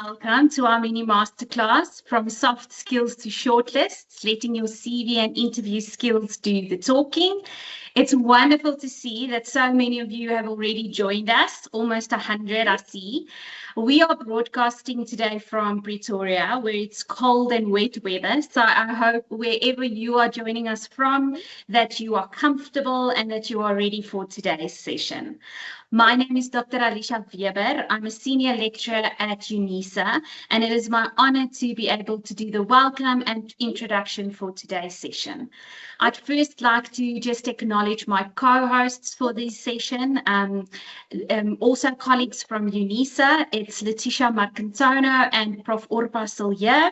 welcome to our mini masterclass from soft skills to shortlists, letting your CV and interview skills do the talking. It's wonderful to see that so many of you have already joined us, almost 100 I see. We are broadcasting today from Pretoria, where it's cold and wet weather. So I hope wherever you are joining us from, that you are comfortable and that you are ready for today's session. My name is Dr. Alicia. I'm a senior lecturer at UNISA, and it is my honor to be able to do the welcome and introduction for today's session. I'd first like to just acknowledge my co-hosts for this session, also colleagues from UNISA. It's Letitia Marcantono and Prof. Orpa Silje.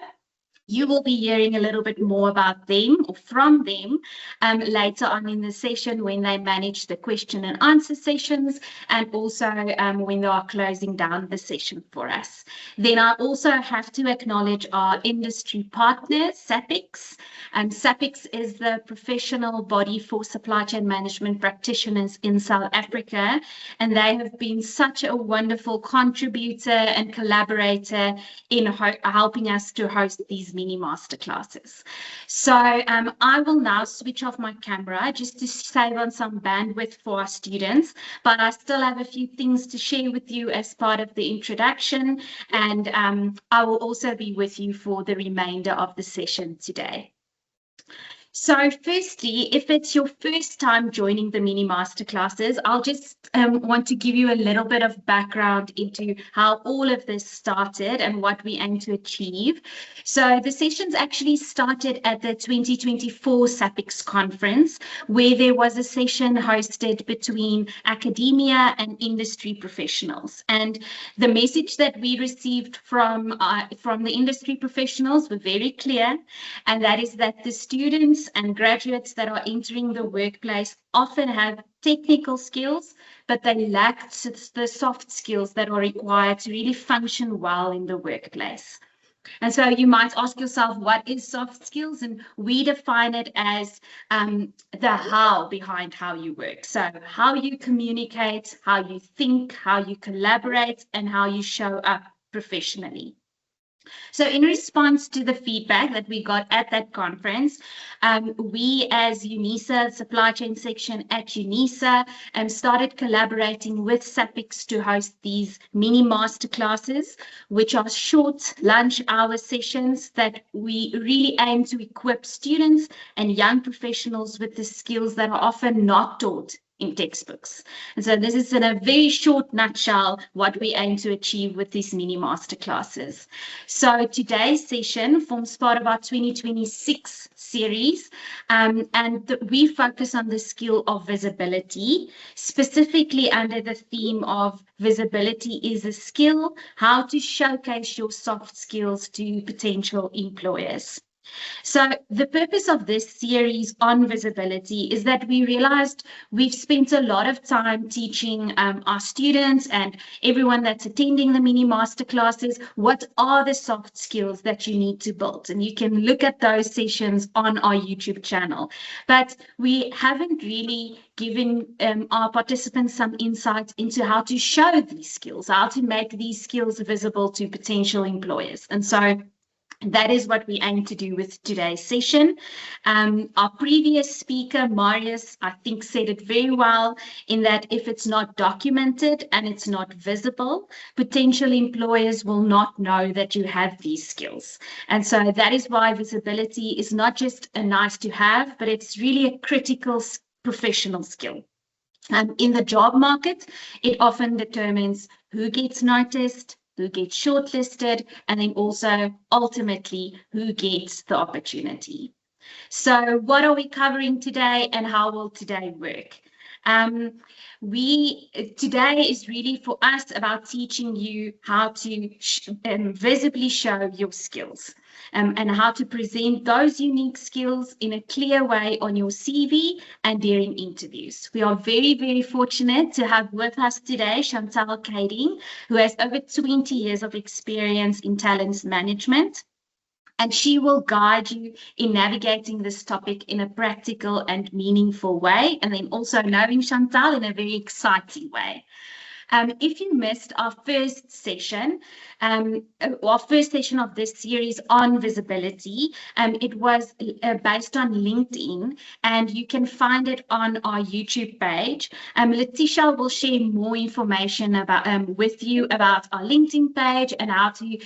You will be hearing a little bit more about them or from them later on in the session when they manage the question and answer sessions, and also when they are closing down the session for us. Then I also have to acknowledge our industry partners, SAPICS. SAPICS is the professional body for supply chain management practitioners in South Africa, and they have been such a wonderful contributor and collaborator in helping us to host these mini masterclasses. So I will now switch off my camera just to save on some bandwidth for our students, but I still have a few things to share with you as part of the introduction, and I will also be with you for the remainder of the session today. So firstly, if it's your first time joining the mini masterclasses, I'll just want to give you a little bit of background into how all of this started and what we aim to achieve. So the sessions actually started at the 2024 SAPICS conference, where there was a session hosted between academia and industry professionals. And the message that we received from the industry professionals were very clear, and that is that the students and graduates that are entering the workplace often have technical skills, but they lack the soft skills that are required to really function well in the workplace. And so you might ask yourself, what is soft skills? And we define it as the how behind how you work. So how you communicate, how you think, how you collaborate, and how you show up professionally. So in response to the feedback that we got at that conference, we as UNISA, supply chain section at UNISA, started collaborating with SAPICS to host these mini masterclasses, which are short lunch hour sessions that we really aim to equip students and young professionals with the skills that are often not taught in textbooks. And so this is in a very short nutshell what we aim to achieve with these mini masterclasses. So today's session forms part of our 2026 series, and we focus on the skill of visibility, specifically under the theme of visibility is a skill, how to showcase your soft skills to potential employers. So the purpose of this series on visibility is that we realized we've spent a lot of time teaching our students and everyone that's attending the mini masterclasses what are the soft skills that you need to build. And you can look at those sessions on our YouTube channel. But we haven't really given our participants some insight into how to show these skills, how to make these skills visible to potential employers. And so that is what we aim to do with today's session. Our previous speaker, Marius, I think said it very well in that if it's not documented and it's not visible, potential employers will not know that you have these skills. And so that is why visibility is not just a nice to have, but it's really a critical professional skill. In the job market, it often determines who gets noticed, who gets shortlisted, and then also ultimately who gets the opportunity. So what are we covering today and how will today work? Today is really for us about teaching you how to visibly show your skills and how to present those unique skills in a clear way on your CV and during interviews. We are very, very fortunate to have with us today Chantal Kading, who has over 20 years of experience in talent management. And she will guide you in navigating this topic in a practical and meaningful way, and then also knowing Chantal in a very exciting way. If you missed our first session of this series on visibility, it was based on LinkedIn, and you can find it on our YouTube page. Letitia will share more information about with you about our LinkedIn page and how to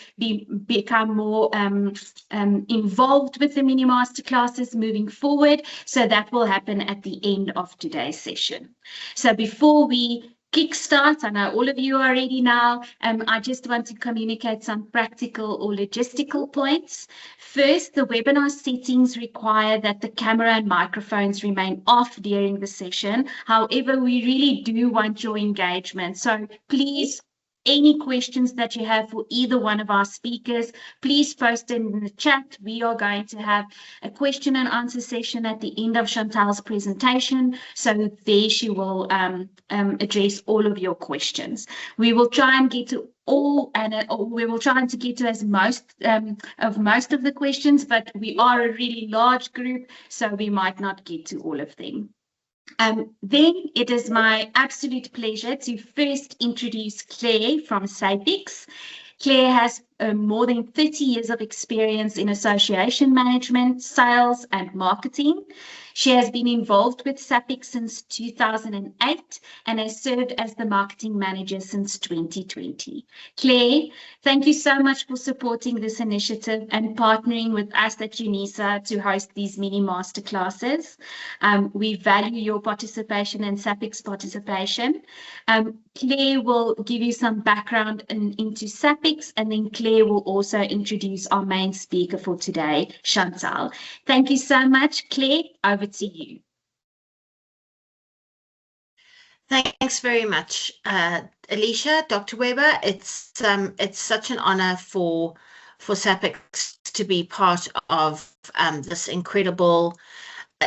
become more involved with the MiniMaster classes moving forward. So that will happen at the end of today's session. So before we kickstart, I know all of you are ready now. I just want to communicate some practical or logistical points. First, the webinar settings require that the camera and microphones remain off during the session. However, we really do want your engagement. So please, any questions that you have for either one of our speakers, please post them in the chat. We are going to have a question and answer session at the end of Chantal's presentation. So there she will address all of your questions. We will try and get to all, and we will try to get to as most of the questions, but we are a really large group, so we might not get to all of them. Then it is my absolute pleasure to first introduce Clare from SAPICS. Clare has more than 30 years of experience in association management, sales, and marketing. She has been involved with SAPICS since 2008 and has served as the marketing manager since 2020. Clare, thank you so much for supporting this initiative and partnering with us at UNISA to host these mini master classes. We value your participation and SAPICS participation. Clare will give you some background into SAPICS, and then Clare will also introduce our main speaker for today, Chantal. Thank you so much, Clare. Over to you. Thanks very much, Alicia, Dr. Weber. It's such an honor for SAPICS to be part of this incredible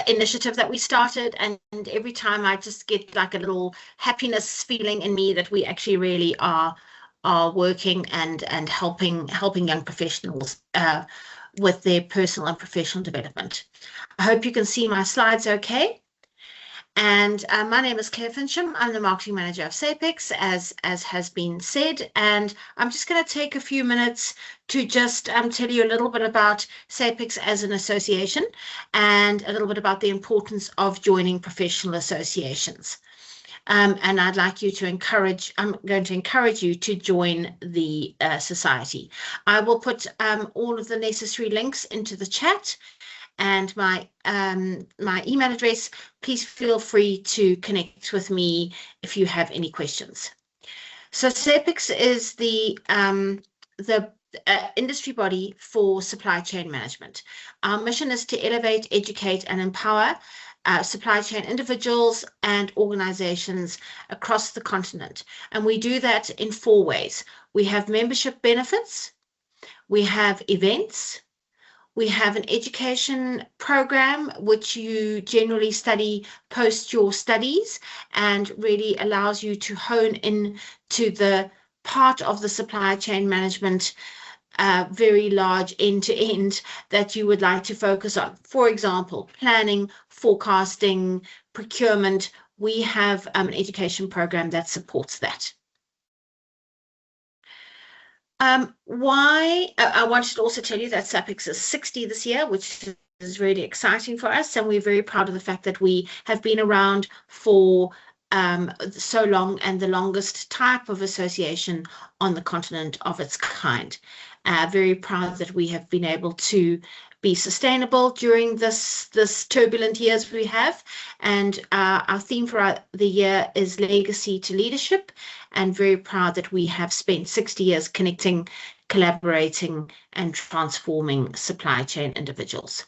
initiative that we started, and every time I just get like a little happiness feeling in me that we actually really are working and helping young professionals with their personal and professional development. I hope you can see my slides okay. And my name is Clare Fincham. I'm the marketing manager of SAPICS, as has been said, and I'm just going to take a few minutes to just tell you a little bit about SAPICS as an association and a little bit about the importance of joining professional associations. And I'd like you to I'm going to encourage you to join the society. I will put all of the necessary links into the chat, and my email address. Please feel free to connect with me if you have any questions. So SAPICS is the industry body for supply chain management. Our mission is to elevate, educate, and empower supply chain individuals and organizations across the continent. And we do that in 4 ways. We have membership benefits, we have events, we have an education program which you generally study post your studies and really allows you to hone in to the part of the supply chain management, very large end-to-end, that you would like to focus on. For example, planning, forecasting, procurement. We have an education program that supports that. Why I wanted to also tell you that SAPICS is 60 this year, which is really exciting for us, and we're very proud of the fact that we have been around for so long, and the longest type of association on the continent of its kind. Very proud that we have been able to be sustainable during this turbulent years we have, and our theme for the year is legacy to leadership, and very proud that we have spent 60 years connecting, collaborating, and transforming supply chain individuals.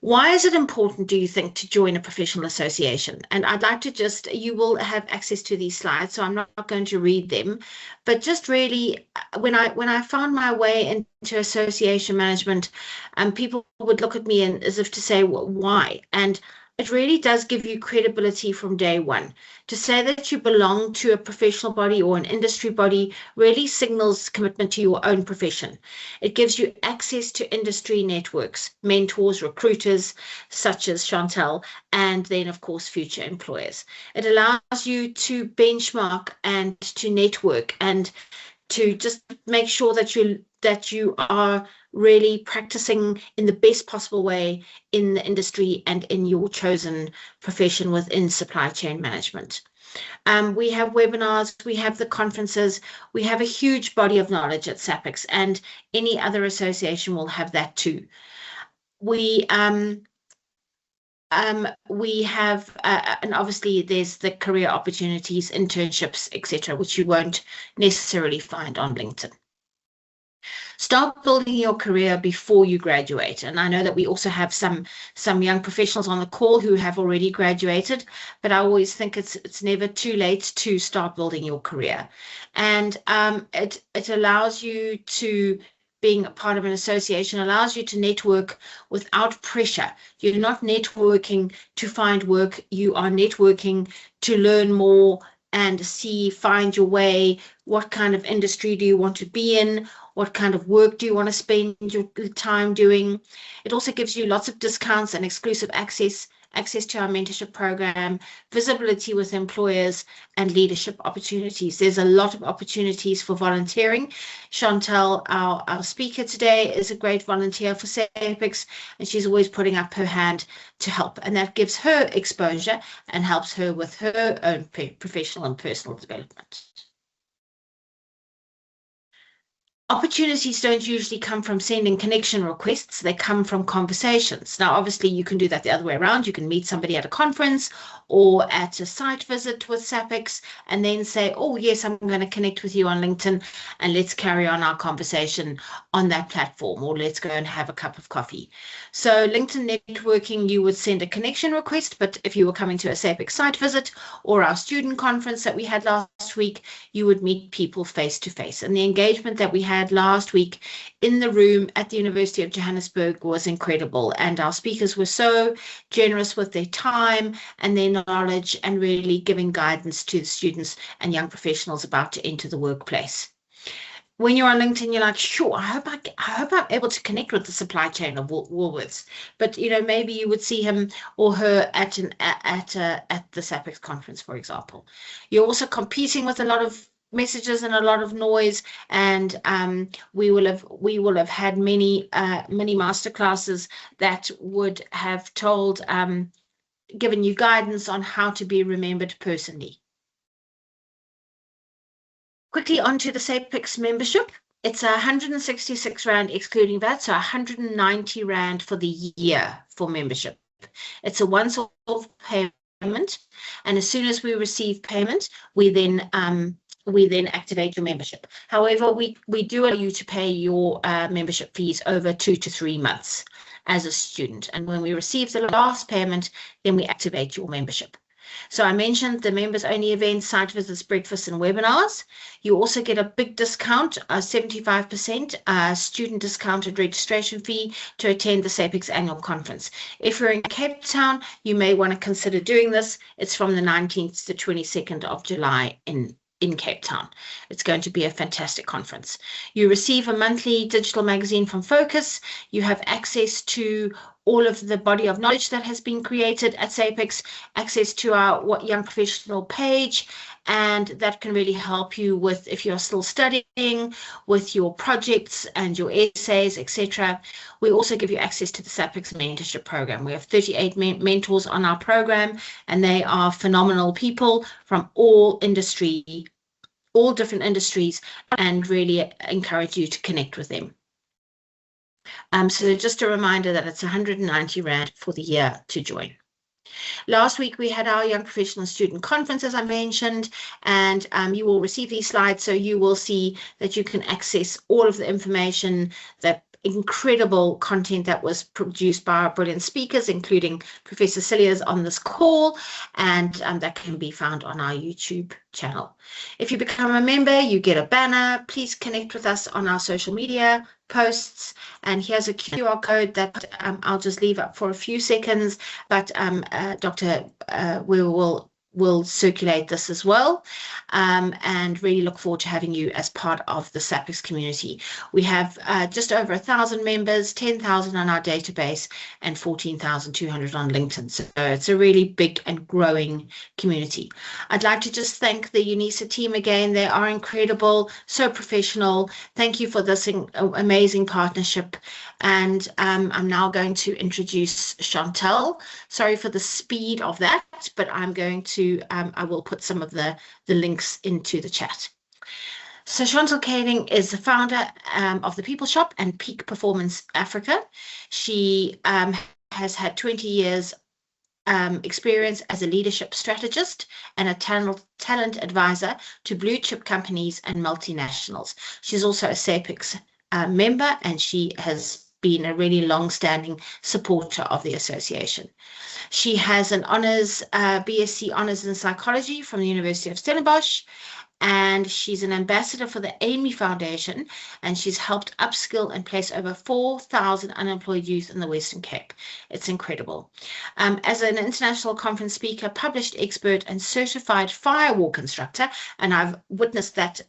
Why is it important, do you think, to join a professional association? And I'd like to you will have access to these slides, so I'm not going to read them, but just really, when I found my way into association management, people would look at me as if to say, well, why? And it really does give you credibility from day one. To say that you belong to a professional body or an industry body really signals commitment to your own profession. It gives you access to industry networks, mentors, recruiters, such as Chantal, and then, of course, future employers. It allows you to benchmark and to network and to just make sure that you are really practicing in the best possible way in the industry and in your chosen profession within supply chain management. We have webinars, we have the conferences, we have a huge body of knowledge at SAPICS, and any other association will have that too. We have, and obviously there's the career opportunities, internships, etc., which you won't necessarily find on LinkedIn. Start building your career before you graduate. And I know that we also have some young professionals on the call who have already graduated, but I always think it's never too late to start building your career. And it allows you to, being a part of an association, allows you to network without pressure. You're not networking to find work, you are networking to learn more and find your way. What kind of industry do you want to be in? What kind of work do you want to spend your time doing? It also gives you lots of discounts and exclusive access to our mentorship program, visibility with employers, and leadership opportunities. There's a lot of opportunities for volunteering. Chantal, our speaker today, is a great volunteer for SAPICS, and she's always putting up her hand to help. And that gives her exposure and helps her with her own professional and personal development. Opportunities don't usually come from sending connection requests, they come from conversations. Now, obviously, you can do that the other way around. You can meet somebody at a conference or at a site visit with SAPICS and then say, oh, yes, I'm going to connect with you on LinkedIn and let's carry on our conversation on that platform, or let's go and have a cup of coffee. So LinkedIn networking, you would send a connection request, but if you were coming to a SAPICS site visit or our student conference that we had last week, you would meet people face to face. And the engagement that we had last week in the room at the University of Johannesburg was incredible, and our speakers were so generous with their time and their knowledge and really giving guidance to the students and young professionals about to enter the workplace. When you're on LinkedIn, you're like, sure, I hope I'm able to connect with the supply chain of Woolworths. But maybe you would see him or her at the SAPICS conference, for example. You're also competing with a lot of messages and a lot of noise, and we will have had many MiniMaster classes that would have told given you guidance on how to be remembered personally. Quickly onto the SAPICS membership. It's 166 Rand excluding VAT, so 190 Rand for the year for membership. It's a once-off payment, and as soon as we receive payment, we then activate your membership. However, we do allow you to pay your membership fees over 2 to 3 months as a student. And when we receive the last payment, then we activate your membership. So I mentioned the members only events, site visits, breakfasts, and webinars. You also get a big discount, a 75% student discounted registration fee to attend the SAPICS annual conference. If you're in Cape Town, you may want to consider doing this. It's from the 19th to 22nd of July in Cape Town. It's going to be a fantastic conference. You receive a monthly digital magazine from Focus. You have access to all of the body of knowledge that has been created at SAPICS, access to our young professional page, and that can really help you with, if you're still studying, with your projects and your essays, etc. We also give you access to the SAPICS mentorship program. We have 38 mentors on our program, and they are phenomenal people from all different industries, and really encourage you to connect with them. So just a reminder that it's 190 Rand for the year to join. Last week, we had our Young Professional Student Conference, as I mentioned, and you will receive these slides, so you will see that you can access all of the information, the incredible content that was produced by our brilliant speakers, including Professor Cilliers on this call, and that can be found on our YouTube channel. If you become a member, you get a banner. Please connect with us on our social media posts, and here's a QR code that I'll just leave up for a few seconds, but Dr. We'll circulate this as well, and really look forward to having you as part of the SAPICS community. We have just over 1,000 members, 10,000 on our database, and 14,200 on LinkedIn. So it's a really big and growing community. I'd like to just thank the UNISA team again. They are incredible, so professional. Thank you for this amazing partnership. And I'm now going to introduce Chantal. Sorry for the speed of that, but I'm going to I will put some of the links into the chat. So Chantal Kading is the founder of the People Shop and Peak Performance Africa. She has had 20 years experience as a leadership strategist and a talent advisor to blue chip companies and multinationals. She's also a SAPICS member, and she has been a really long-standing supporter of the association. She has an BSc Honours in Psychology from the University of Stellenbosch, and she's an ambassador for the Amy Foundation, and she's helped upskill and place over 4,000 unemployed youth in the Western Cape. It's incredible. As an international conference speaker, published expert, and certified firewalk instructor, and I've witnessed that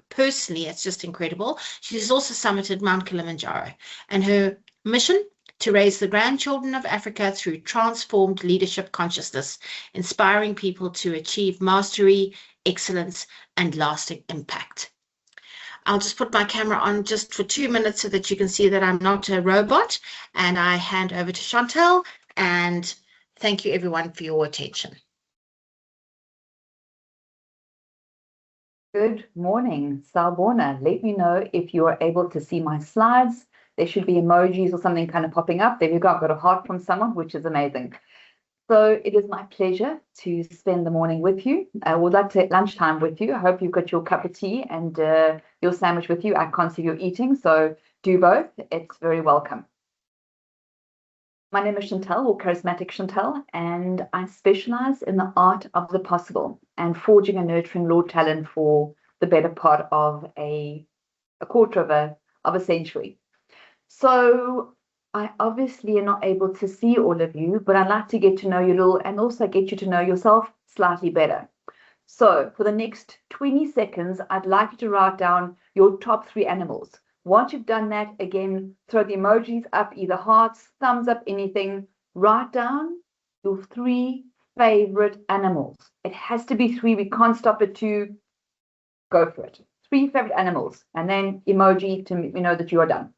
personally, it's just incredible. She's also summited Mount Kilimanjaro, and her mission: to raise the grandchildren of Africa through transformed leadership consciousness, inspiring people to achieve mastery, excellence, and lasting impact. I'll just put my camera on just for 2 minutes so that you can see that I'm not a robot, and I hand over to Chantal, and thank you everyone for your attention. Good morning, Sawubona. Let me know if you are able to see my slides. There should be emojis or something kind of popping up. There you go. I've got a heart from someone, which is amazing. So it is my pleasure to spend the morning with you. Would like to take lunchtime with you. I hope you've got your cup of tea and your sandwich with you. I can't see you eating, so do both. It's very welcome. My name is Chantal, or Charismatic Chantal, and I specialize in the art of the possible and forging and nurturing raw talent for the better part of a quarter of a century. So I obviously am not able to see all of you, but I'd like to get to know you a little and also get you to know yourself slightly better. So for the next 20 seconds, I'd like you to write down your top 3 animals. Once you've done that, again, throw the emojis up, either hearts, thumbs up, anything. Write down your 3 favorite animals. It has to be 3. We can't stop at 2. Go for it. 3 favorite animals, and then emoji to let me know that you are done.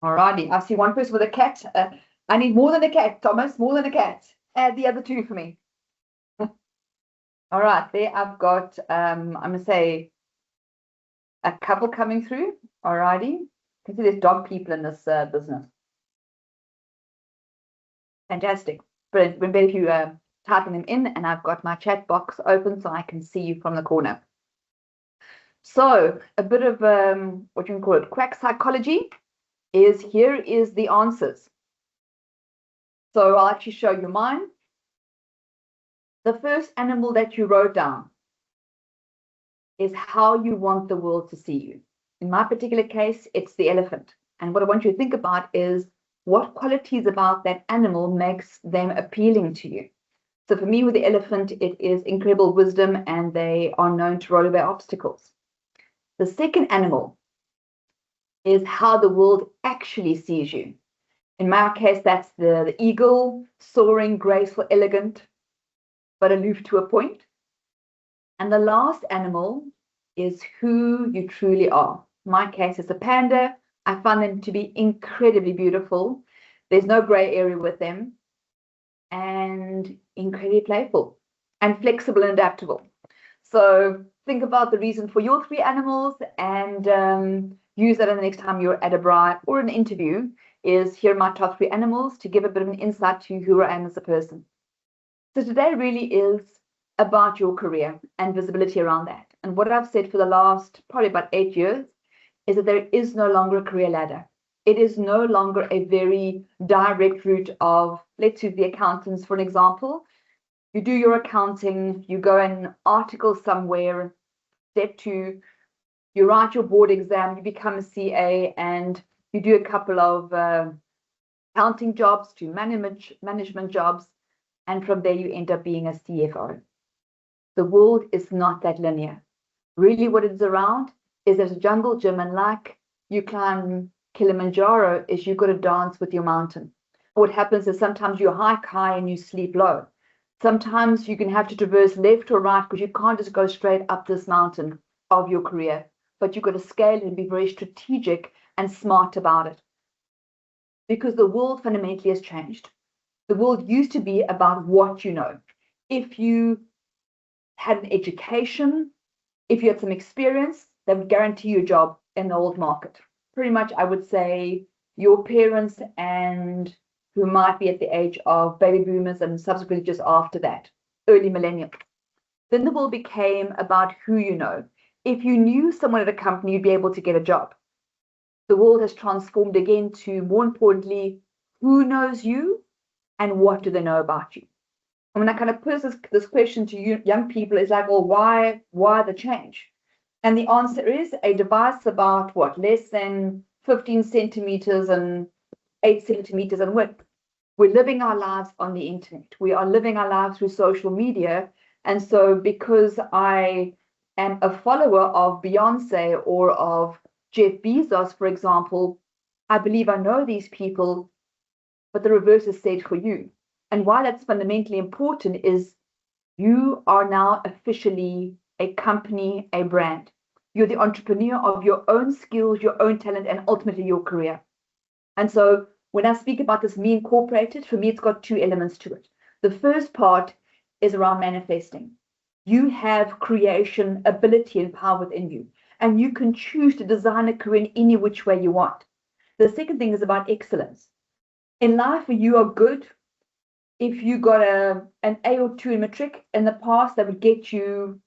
Alrighty, I see one person with a cat. I need more than a cat, Thomas, more than a cat. Add the other 2 for me. All right, there I've got, I'm going to say, a couple coming through. Alrighty, you can see there's dog people in this business. Fantastic. Brilliant. We're better if you typing them in, and I've got my chat box open so I can see you from the corner. So a bit of, what you can call it, quack psychology. Here is the answers. So I'll actually show you mine. The first animal that you wrote down is how you want the world to see you. In my particular case, it's the elephant. And what I want you to think about is what qualities about that animal makes them appealing to you. So for me, with the elephant, it is incredible wisdom, and they are known to roll away obstacles. The second animal is how the world actually sees you. In my case, that's the eagle, soaring, graceful, elegant, but aloof to a point. And the last animal is who you truly are. In my case, it's a panda. I find them to be incredibly beautiful. There's no gray area with them, and incredibly playful and flexible and adaptable. So think about the reason for your 3 animals, and use that the next time you're at a braai or an interview, is here are my top 3 animals to give a bit of an insight to who I am as a person. So today really is about your career and visibility around that. And what I've said for the last probably about 8 years is that there is no longer a career ladder. It is no longer a very direct route of, let's use the accountants for an example. You do your accounting, you go an article somewhere, step 2, you write your board exam, you become a CA, and you do a couple of accounting jobs to management jobs, and from there you end up being a CFO. The world is not that linear. Really what it's around is there's a jungle gym, and like you climb Kilimanjaro, is you've got to dance with your mountain. What happens is sometimes you hike high and you sleep low. Sometimes you can have to traverse left or right because you can't just go straight up this mountain of your career, but you've got to scale and be very strategic and smart about it. Because the world fundamentally has changed. The world used to be about what you know. If you had an education, if you had some experience, that would guarantee you a job in the old market. Pretty much, I would say your parents and who might be at the age of baby boomers and subsequently just after that, early millennials. Then the world became about who you know. If you knew someone at a company, you'd be able to get a job. The world has transformed again to, more importantly, who knows you and what do they know about you? And when I kind of pose this question to you, young people, is like, well, why the change? And the answer is a device about what, less than 15 centimeters and 8 centimeters in width. We're living our lives on the internet. We are living our lives through social media. And so because I am a follower of Beyonce or of Jeff Bezos, for example, I believe I know these people, but the reverse is said for you. And why that's fundamentally important is you are now officially a company, a brand. You're the entrepreneur of your own skills, your own talent, and ultimately your career. And so when I speak about this Me Incorporated, for me, it's got 2 elements to it. The first part is around manifesting. You have creation, ability, and power within you, and you can choose to design a career in any which way you want. The second thing is about excellence. In life, you are good. If you got an A or 2 in matric in the past, that would get you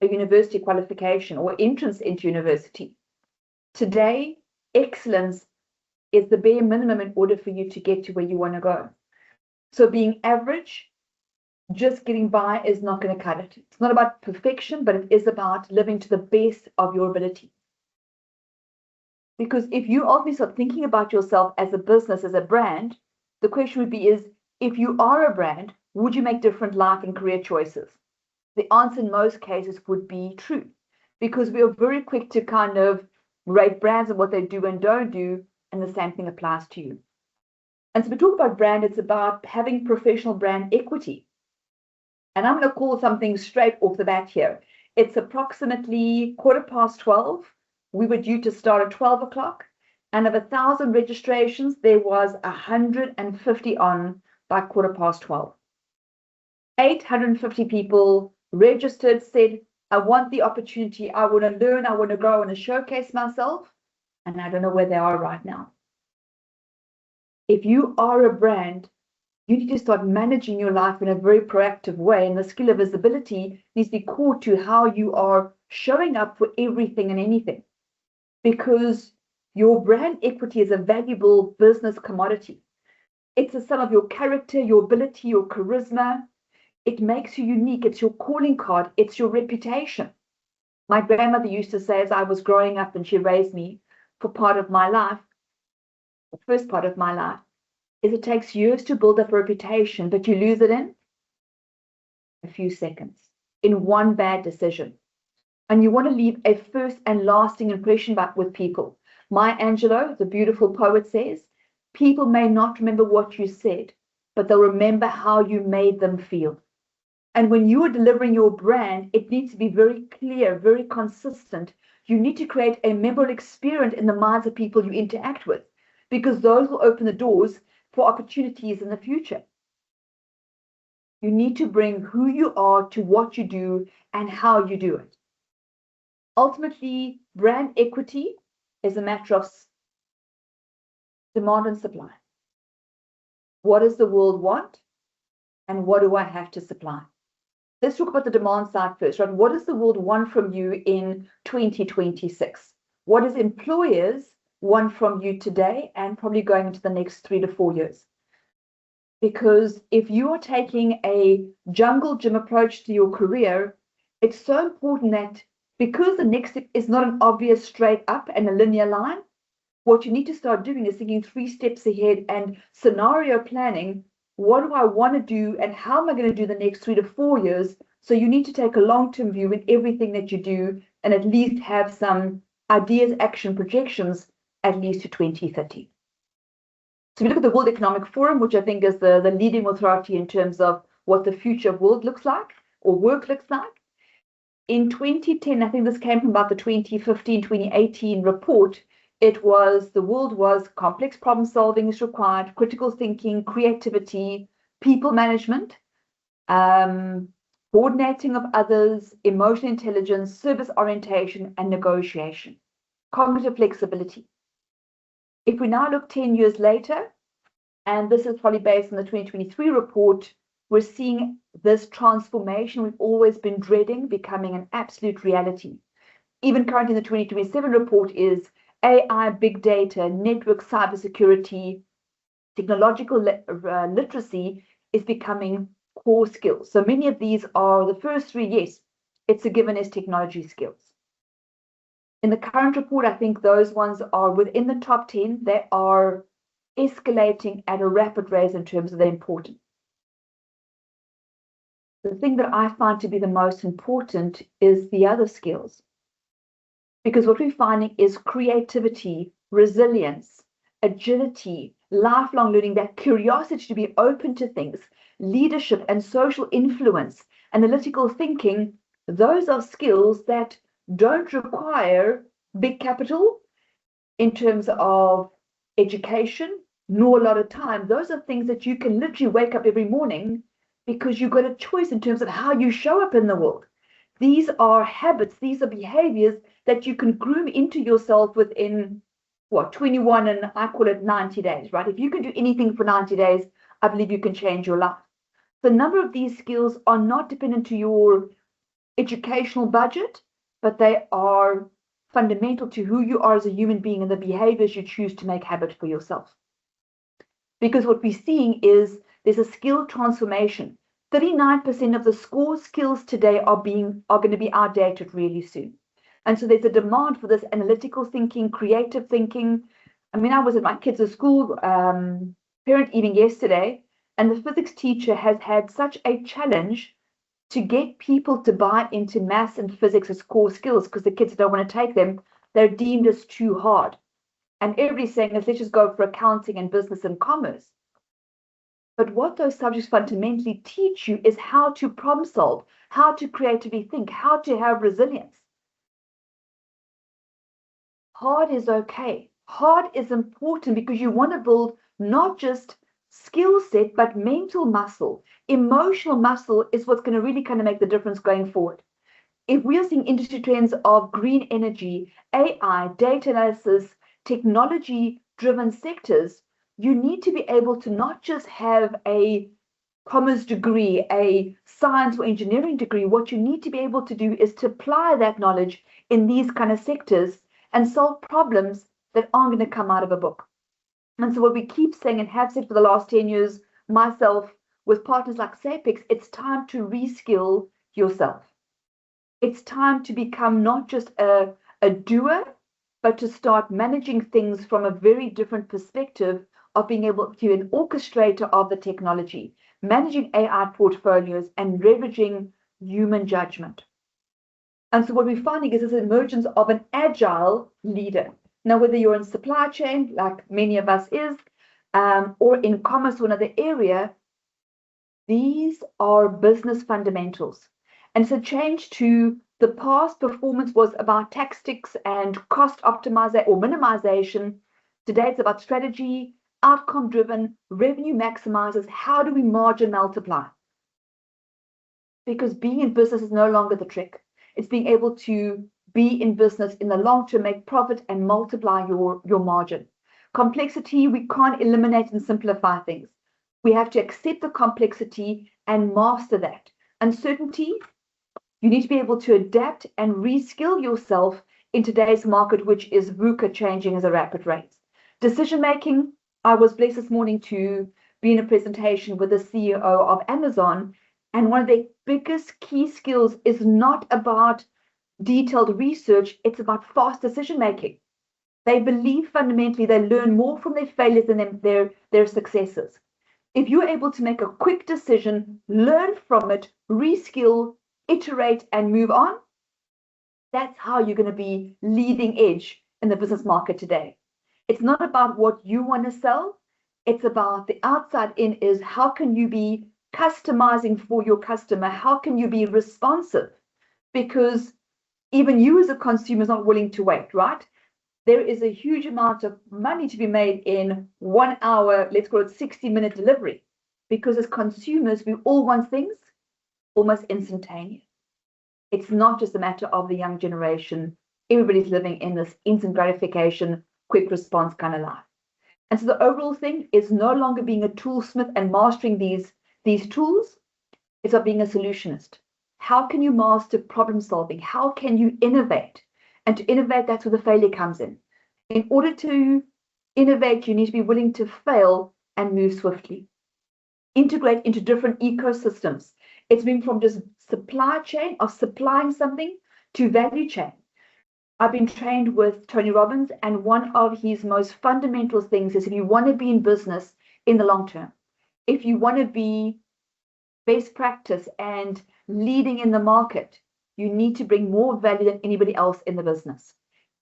a university qualification or entrance into university. Today, excellence is the bare minimum in order for you to get to where you want to go. So being average, just getting by is not going to cut it. It's not about perfection, but it is about living to the best of your ability. Because if you ultimately start thinking about yourself as a business, as a brand, the question would be is, if you are a brand, would you make different life and career choices? The answer in most cases would be true, because we are very quick to kind of rate brands and what they do and don't do, and the same thing applies to you. And so we talk about brand, it's about having professional brand equity. And I'm going to call something straight off the bat here. It's approximately 12:15. We were due to start at 12 o'clock. And of 1,000 registrations, there was 150 on by 12:15. 850 people registered, said, I want the opportunity, I want to learn, I want to grow, I want to showcase myself. And I don't know where they are right now. If you are a brand, you need to start managing your life in a very proactive way. And the skill of visibility needs to be core to how you are showing up for everything and anything. Because your brand equity is a valuable business commodity. It's a sum of your character, your ability, your charisma. It makes you unique. It's your calling card. It's your reputation. My grandmother used to say, as I was growing up and she raised me for part of my life, the first part of my life, is it takes years to build up a reputation, but you lose it in a few seconds, in one bad decision. And you want to leave a first and lasting impression with people. Maya Angelou, the beautiful poet, says, people may not remember what you said, but they'll remember how you made them feel. And when you are delivering your brand, it needs to be very clear, very consistent. You need to create a memorable experience in the minds of people you interact with, because those will open the doors for opportunities in the future. You need to bring who you are to what you do and how you do it. Ultimately, brand equity is a matter of Demand and supply. What does the world want? And what do I have to supply? Let's talk about the demand side first, right? What does the world want from you in 2026? What does employers want from you today and probably going into the next 3 to 4 years? Because if you are taking a jungle gym approach to your career, it's so important that because the next step is not an obvious straight up and a linear line, what you need to start doing is thinking 3 steps ahead and scenario planning. What do I want to do and how am I going to do the next 3 to 4 years? So you need to take a long-term view in everything that you do and at least have some ideas, action projections, at least to 2030. So we look at the World Economic Forum, which I think is the leading authority in terms of what the future of world looks like or work looks like. In 2010, I think this came from about the 2015, 2018 report. It was the world was complex problem solving is required, critical thinking, creativity, people management, coordinating of others, emotional intelligence, service orientation, and negotiation, cognitive flexibility. If we now look 10 years later, and this is probably based on the 2023 report, we're seeing this transformation we've always been dreading becoming an absolute reality. Even currently in the 2027 report is AI, big data, network cybersecurity, technological literacy is becoming core skills. So many of these are the first 3, yes, it's a given as technology skills. In the current report, I think those ones are within the top 10. They are escalating at a rapid rate in terms of their importance. The thing that I find to be the most important is the other skills. Because what we're finding is creativity, resilience, agility, lifelong learning, that curiosity to be open to things, leadership and social influence, analytical thinking, those are skills that don't require big capital in terms of education, nor a lot of time. Those are things that you can literally wake up every morning because you've got a choice in terms of how you show up in the world. These are habits, these are behaviors that you can groom into yourself within, 21 and I call it 90 days, right? If you can do anything for 90 days, I believe you can change your life. The number of these skills are not dependent to your educational budget, but they are fundamental to who you are as a human being and the behaviors you choose to make habit for yourself. Because what we're seeing is there's a skill transformation. 39% of the core skills today are going to be outdated really soon. And so there's a demand for this analytical thinking, creative thinking. I mean, I was at my kids' school parent evening yesterday, and the physics teacher has had such a challenge to get people to buy into maths and physics as core skills because the kids don't want to take them. They're deemed as too hard. And everybody's saying, let's just go for accounting and business and commerce. But what those subjects fundamentally teach you is how to problem solve, how to creatively think, how to have resilience. Hard is okay. Hard is important because you want to build not just skill set, but mental muscle. Emotional muscle is what's going to really kind of make the difference going forward. If we are seeing industry trends of green energy, AI, data analysis, technology-driven sectors, you need to be able to not just have a commerce degree, a science or engineering degree. What you need to be able to do is to apply that knowledge in these kind of sectors and solve problems that aren't going to come out of a book. And so what we keep saying and have said for the last 10 years, myself, with partners like SAPICS, it's time to reskill yourself. It's time to become not just a doer, but to start managing things from a very different perspective of being able to be an orchestrator of the technology, managing AI portfolios and leveraging human judgment. And so what we're finding is this emergence of an agile leader. Now, whether you're in supply chain, like many of us is, or in commerce or another area, these are business fundamentals. And it's a change to the past. Performance was about tactics and cost optimization or minimization. Today, it's about strategy, outcome-driven, revenue maximizers. How do we margin multiply? Because being in business is no longer the trick. It's being able to be in business in the long term, make profit and multiply your margin. Complexity, we can't eliminate and simplify things. We have to accept the complexity and master that. Uncertainty, you need to be able to adapt and reskill yourself in today's market, which is VUCA, changing at a rapid rate. Decision making, I was blessed this morning to be in a presentation with the CEO of Amazon, and one of their biggest key skills is not about detailed research, it's about fast decision making. They believe fundamentally they learn more from their failures than their successes. If you're able to make a quick decision, learn from it, reskill, iterate, and move on, that's how you're going to be leading edge in the business market today. It's not about what you want to sell. It's about the outside in is how can you be customizing for your customer? How can you be responsive? Because even you as a consumer is not willing to wait, right? There is a huge amount of money to be made in 1 hour, let's call it 60-minute delivery. Because as consumers, we all want things almost instantaneous. It's not just a matter of the young generation. Everybody's living in this instant gratification, quick response kind of life. And so the overall thing is no longer being a toolsmith and mastering these tools. It's about being a solutionist. How can you master problem solving? How can you innovate? And to innovate, that's where the failure comes in. In order to innovate, you need to be willing to fail and move swiftly. Integrate into different ecosystems. It's been from just supply chain of supplying something to value chain. I've been trained with Tony Robbins, and one of his most fundamental things is if you want to be in business in the long term, if you want to be best practice and leading in the market, you need to bring more value than anybody else in the business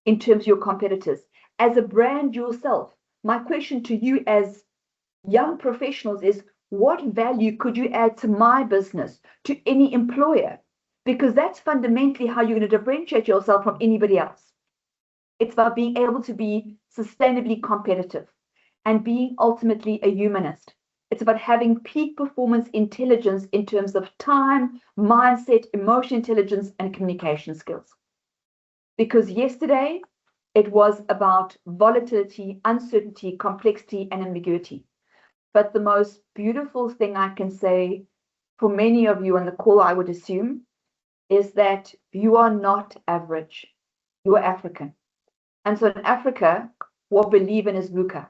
in terms of your competitors. As a brand yourself, my question to you as young professionals is, what value could you add to my business, to any employer? Because that's fundamentally how you're going to differentiate yourself from anybody else. It's about being able to be sustainably competitive and being ultimately a humanist. It's about having peak performance intelligence in terms of time, mindset, emotional intelligence, and communication skills. Because yesterday, it was about volatility, uncertainty, complexity, and ambiguity. But the most beautiful thing I can say for many of you on the call, I would assume, is that you are not average. You are African. And so in Africa, what we believe in is VUCA.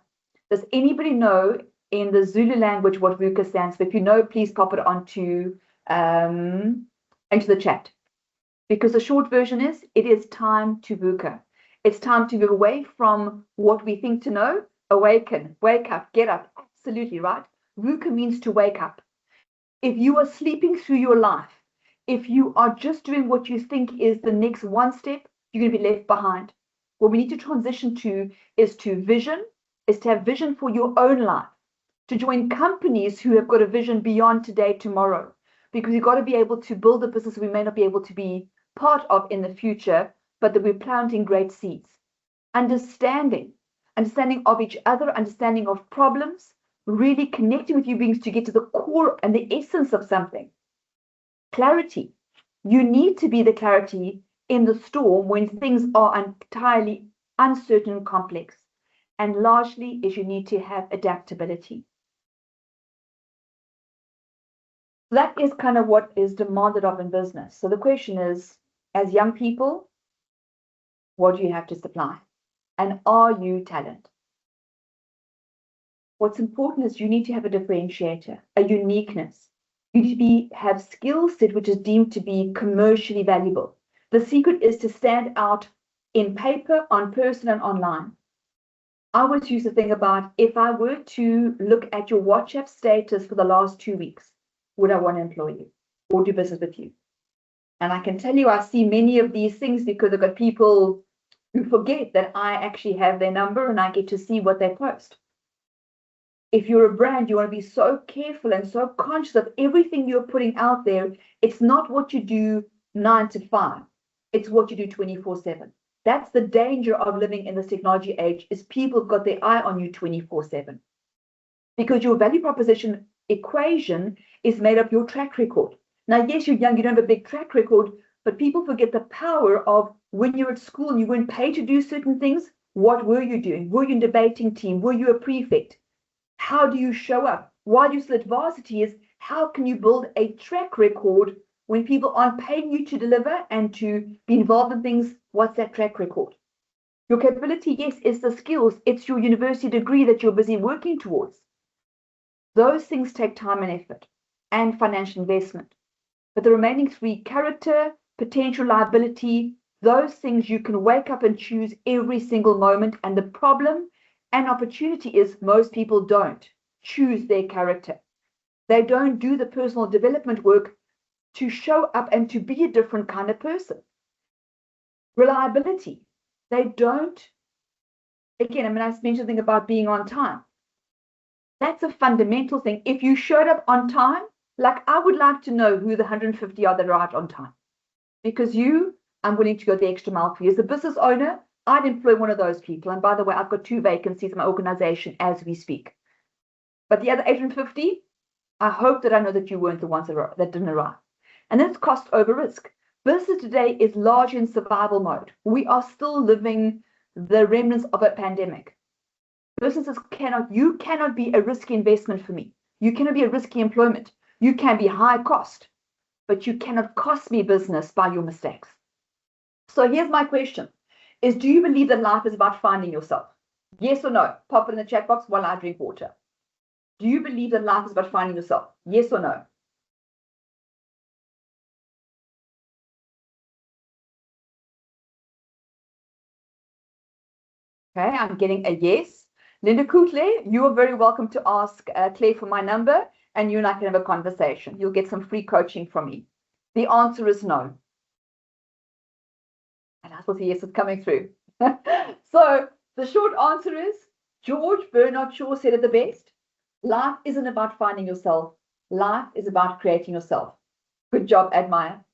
Does anybody know in the Zulu language what VUCA stands for? If you know, please pop it onto into the chat. Because the short version is, it is time to VUCA. It's time to move away from what we think to know, awaken, wake up, get up. Absolutely right. VUCA means to wake up. If you are sleeping through your life, if you are just doing what you think is the next one step, you're going to be left behind. What we need to transition to is to have vision for your own life, to join companies who have got a vision beyond today, tomorrow, because you've got to be able to build a business we may not be able to be part of in the future, but that we're planting great seeds. Understanding of each other, understanding of problems, really connecting with human beings to get to the core and the essence of something. Clarity. You need to be the clarity in the storm when things are entirely uncertain and complex. And largely is you need to have adaptability. That is kind of what is demanded of in business. So the question is, as young people, what do you have to supply? And are you talent? What's important is you need to have a differentiator, a uniqueness. You need to have skill set which is deemed to be commercially valuable. The secret is to stand out in paper, on person, and online. I always use to think about, if I were to look at your WhatsApp status for the last 2 weeks, would I want to employ you or do business with you? And I can tell you, I see many of these things because I've got people who forget that I actually have their number and I get to see what they post. If you're a brand, you want to be so careful and so conscious of everything you're putting out there. It's not what you do 9 to 5. It's what you do 24/7. That's the danger of living in this technology age, is people have got their eye on you 24/7. Because your value proposition equation is made up your track record. Now, yes, you're young, you don't have a big track record, but people forget the power of when you're at school and you weren't paid to do certain things, What were you doing? Were you in a debating team? Were you a prefect? How do you show up? While you're still at varsity is how can you build a track record when people aren't paying you to deliver and to be involved in things? What's that track record? Your capability, yes, is the skills. It's your university degree that you're busy working towards. Those things take time and effort and financial investment. But the remaining three, character, potential liability, those things you can wake up and choose every single moment. And the problem and opportunity is most people don't choose their character. They don't do the personal development work to show up and to be a different kind of person. Reliability, they don't. Again, I mentioned something about being on time. That's a fundamental thing. If you showed up on time, like I would like to know who the 150 are that arrived on time. Because I'm willing to go the extra mile for you. As a business owner, I'd employ one of those people. And by the way, I've got 2 vacancies in my organization as we speak. But the other 850, I hope that I know that you weren't the ones that didn't arrive. And that's cost over risk. Business today is large in survival mode. We are still living the remnants of a pandemic. Businesses you cannot be a risky investment for me. You cannot be a risky employment. You can be high cost, but you cannot cost me business by your mistakes. So here's my question is, do you believe that life is about finding yourself? Yes or no? Pop it in the chat box while I drink water. Do you believe that life is about finding yourself? Yes or no? Okay, I'm getting a yes. Linda Kootle, you are very welcome to ask Claire for my number, and you and I can have a conversation. You'll get some free coaching from me. The answer is no. And I thought the yes is coming through. So the short answer is, George Bernard Shaw said it the best. Life isn't about finding yourself. Life is about creating yourself. Good job, Admire.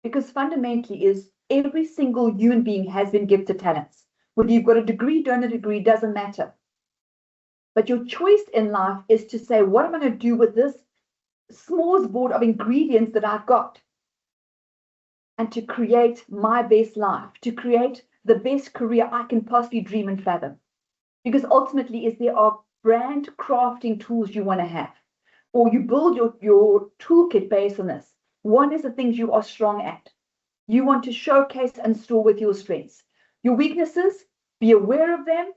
Because fundamentally is every single human being has been gifted talents. Whether you've got a degree, don't have a degree, doesn't matter. But your choice in life is to say, what am I going to do with this smorgasbord of ingredients that I've got? And to create my best life, to create the best career I can possibly dream and fathom. Because ultimately, there are brand crafting tools you want to have, or you build your toolkit based on this. One is the things you are strong at. You want to showcase and store with your strengths. Your weaknesses, be aware of them,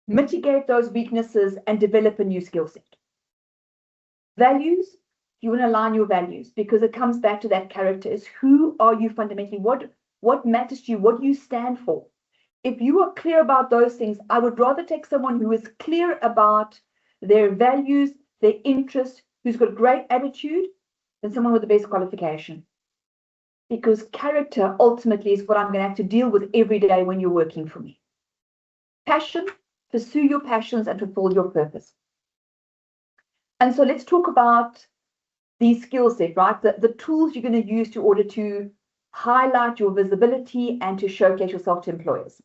mitigate those weaknesses, and develop a new skill set. Values, you want to align your values because it comes back to that character is who are you fundamentally? What matters to you? What do you stand for? If you are clear about those things, I would rather take someone who is clear about their values, their interests, who's got great attitude, than someone with the best qualification. Because character ultimately is what I'm going to have to deal with every day when you're working for me. Passion, pursue your passions and fulfill your purpose. And so let's talk about these skill set, right? The tools you're going to use in order to highlight your visibility and to showcase yourself to employers.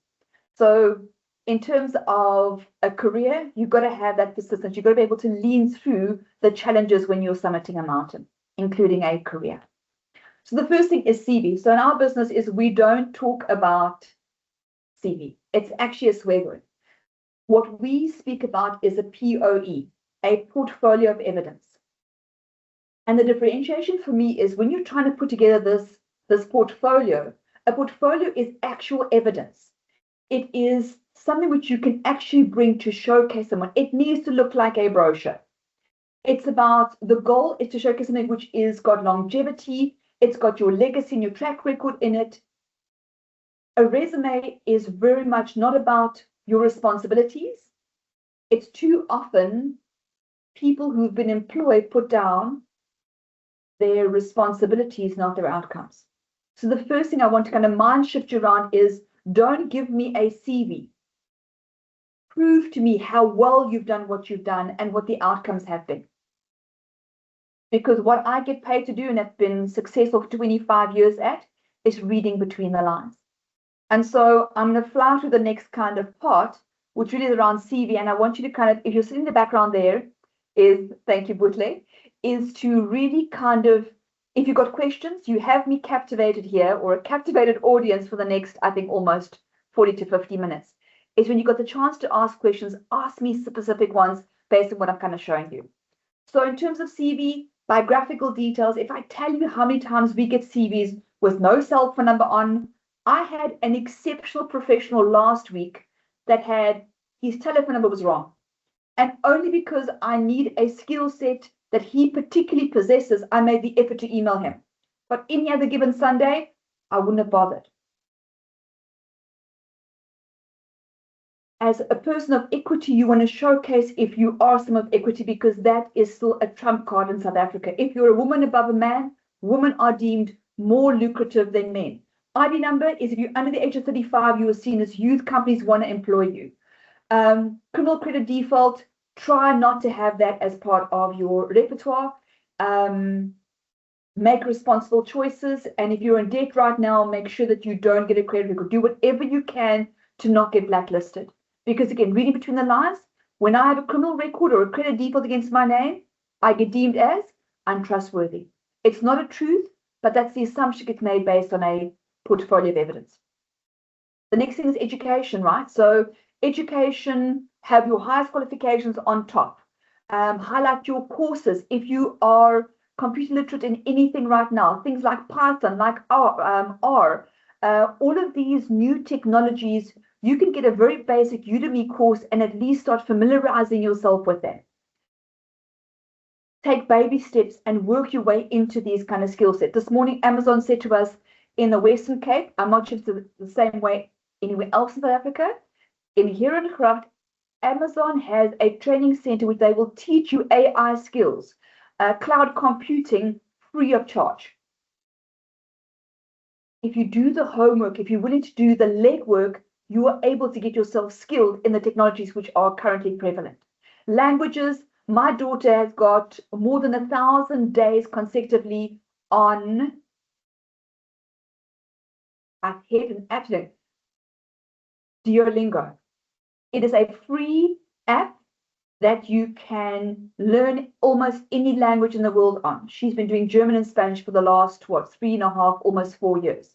So in terms of a career, you've got to have that persistence. You've got to be able to lean through the challenges when you're summiting a mountain, including a career. So the first thing is CV. So in our business is we don't talk about CV. It's actually a swear word. What we speak about is a POE, a portfolio of evidence. And the differentiation for me is when you're trying to put together this portfolio, a portfolio is actual evidence. It is something which you can actually bring to showcase someone. It needs to look like a brochure. It's about, the goal is to showcase something which is got longevity, it's got your legacy and your track record in it. A resume is very much not about your responsibilities. It's too often people who've been employed put down their responsibilities, not their outcomes. So the first thing I want to kind of mind shift you around is don't give me a CV. Prove to me how well you've done what you've done and what the outcomes have been. Because what I get paid to do, and have been successful for 25 years at, is reading between the lines. And so I'm going to fly through the next kind of part, which really is around CV. And I want you to kind of, if you're sitting in the background there, is, thank you, Butle, is to really kind of, if you've got questions, you have me captivated here, or a captivated audience for the next, I think, almost 40 to 50 minutes, is when you got the chance to ask questions, ask me specific ones based on what I'm kind of showing you. So in terms of CV, biographical details, if I tell you how many times we get CVs with no cell phone number on, I had an exceptional professional last week that had his telephone number was wrong. And only because I need a skill set that he particularly possesses, I made the effort to email him. But any other given Sunday, I wouldn't have bothered. As a person of equity, you want to showcase if you are someone of equity, because that is still a trump card in South Africa. If you're a woman above a man, women are deemed more lucrative than men. ID number is if you're under the age of 35, you are seen as youth. Companies want to employ you. Criminal credit default, try not to have that as part of your repertoire. Make responsible choices. And if you're in debt right now, make sure that you don't get a credit record. Do whatever you can to not get blacklisted. Because again, reading between the lines, when I have a criminal record or a credit default against my name, I get deemed as untrustworthy. It's not a truth, but that's the assumption gets made based on a portfolio of evidence. The next thing is education, right? So education, have your highest qualifications on top. Highlight your courses. If you are computer literate in anything right now, things like Python, like R, all of these new technologies, you can get a very basic Udemy course and at least start familiarizing yourself with them. Take baby steps and work your way into these kind of skill sets. This morning, Amazon said to us in the Western Cape, I'm not sure if it's the same way anywhere else in South Africa, in Herengracht, Amazon has a training center which they will teach you AI skills, cloud computing, free of charge. If you do the homework, if you're willing to do the legwork, you are able to get yourself skilled in the technologies which are currently prevalent. Languages, my daughter has got more than 1,000 days consecutively on, I've hit an absolute Duolingo. It is a free app that you can learn almost any language in the world on. She's been doing German and Spanish for the last, 3.5, almost 4 years.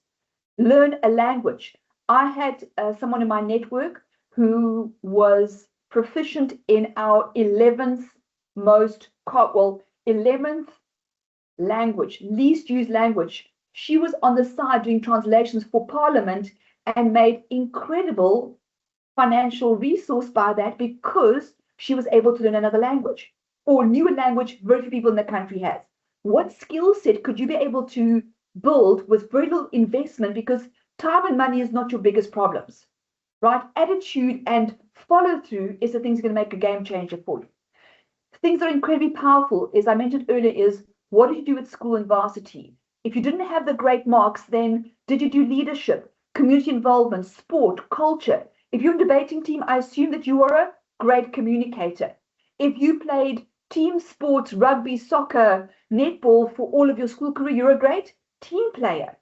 Learn a language. I had someone in my network who was proficient in our 11th 11th language, least used language. She was on the side doing translations for Parliament and made incredible financial resource by that because she was able to learn another language or newer language very few people in the country has. What skill set could you be able to build with very little investment, because time and money is not your biggest problems, right? Attitude and follow through is the things going to make a game changer for you. Things that are incredibly powerful, as I mentioned earlier, is what did you do at school and varsity? If you didn't have the great marks, then did you do leadership, community involvement, sport, culture? If you're a debating team, I assume that you are a great communicator. If you played team sports, rugby, soccer, netball for all of your school career, you're a great team player.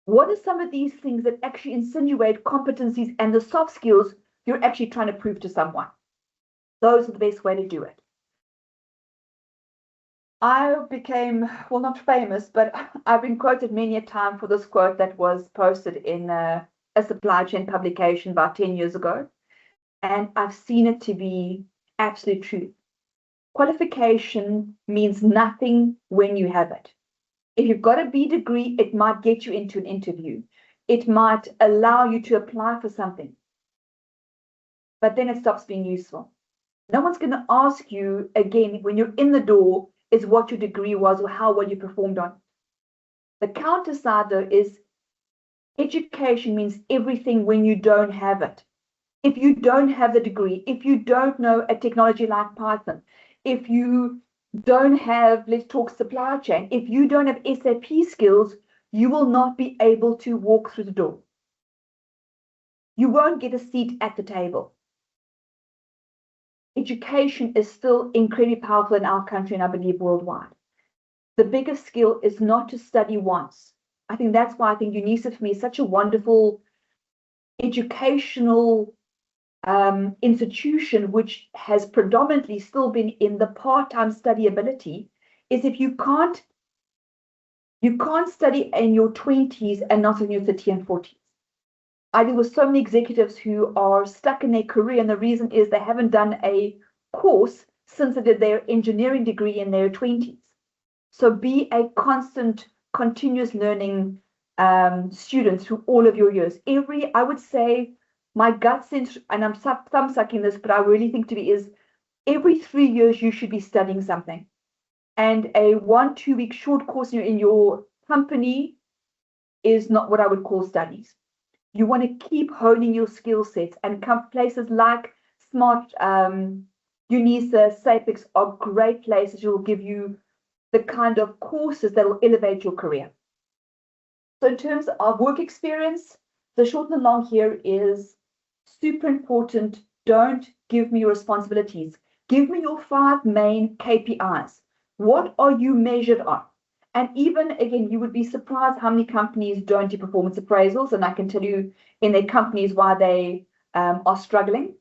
What are some of these things that actually insinuate competencies and the soft skills you're actually trying to prove to someone? Those are the best way to do it. I became, well, not famous, but I've been quoted many a time for this quote that was posted in a supply chain publication about 10 years ago. And I've seen it to be absolute truth. Qualification means nothing when you have it. If you've got a B degree, it might get you into an interview. It might allow you to apply for something. But then it stops being useful. No one's going to ask you again when you're in the door is what your degree was or how well you performed on. The counter side, though, is education means everything when you don't have it. If you don't have the degree, if you don't know a technology like Python, if you don't have, let's talk supply chain, if you don't have SAP skills, you will not be able to walk through the door. You won't get a seat at the table. Education is still incredibly powerful in our country and I believe worldwide. The biggest skill is not to study once. I think that's why I think UNISA for me is such a wonderful educational institution, which has predominantly still been in the part-time study ability, is if you can't study in your 20s and not in your 30s and 40s. I deal with so many executives who are stuck in their career, and the reason is they haven't done a course since they did their engineering degree in their 20s. So be a constant, continuous learning student through all of your years. I would say, my gut sense, and I'm thumb sucking this, but I really think to be is every 3 years you should be studying something. And a 1-2 week short course in your company is not what I would call studies. You want to keep honing your skill sets, and places like Smart, UNISA, SAPICS are great places who will give you the kind of courses that will elevate your career. So in terms of work experience, the short and long here is super important. Don't give me your responsibilities. Give me your 5 main KPIs. What are you measured on? And even, again, you would be surprised how many companies don't do performance appraisals. And I can tell you in their companies why they are struggling.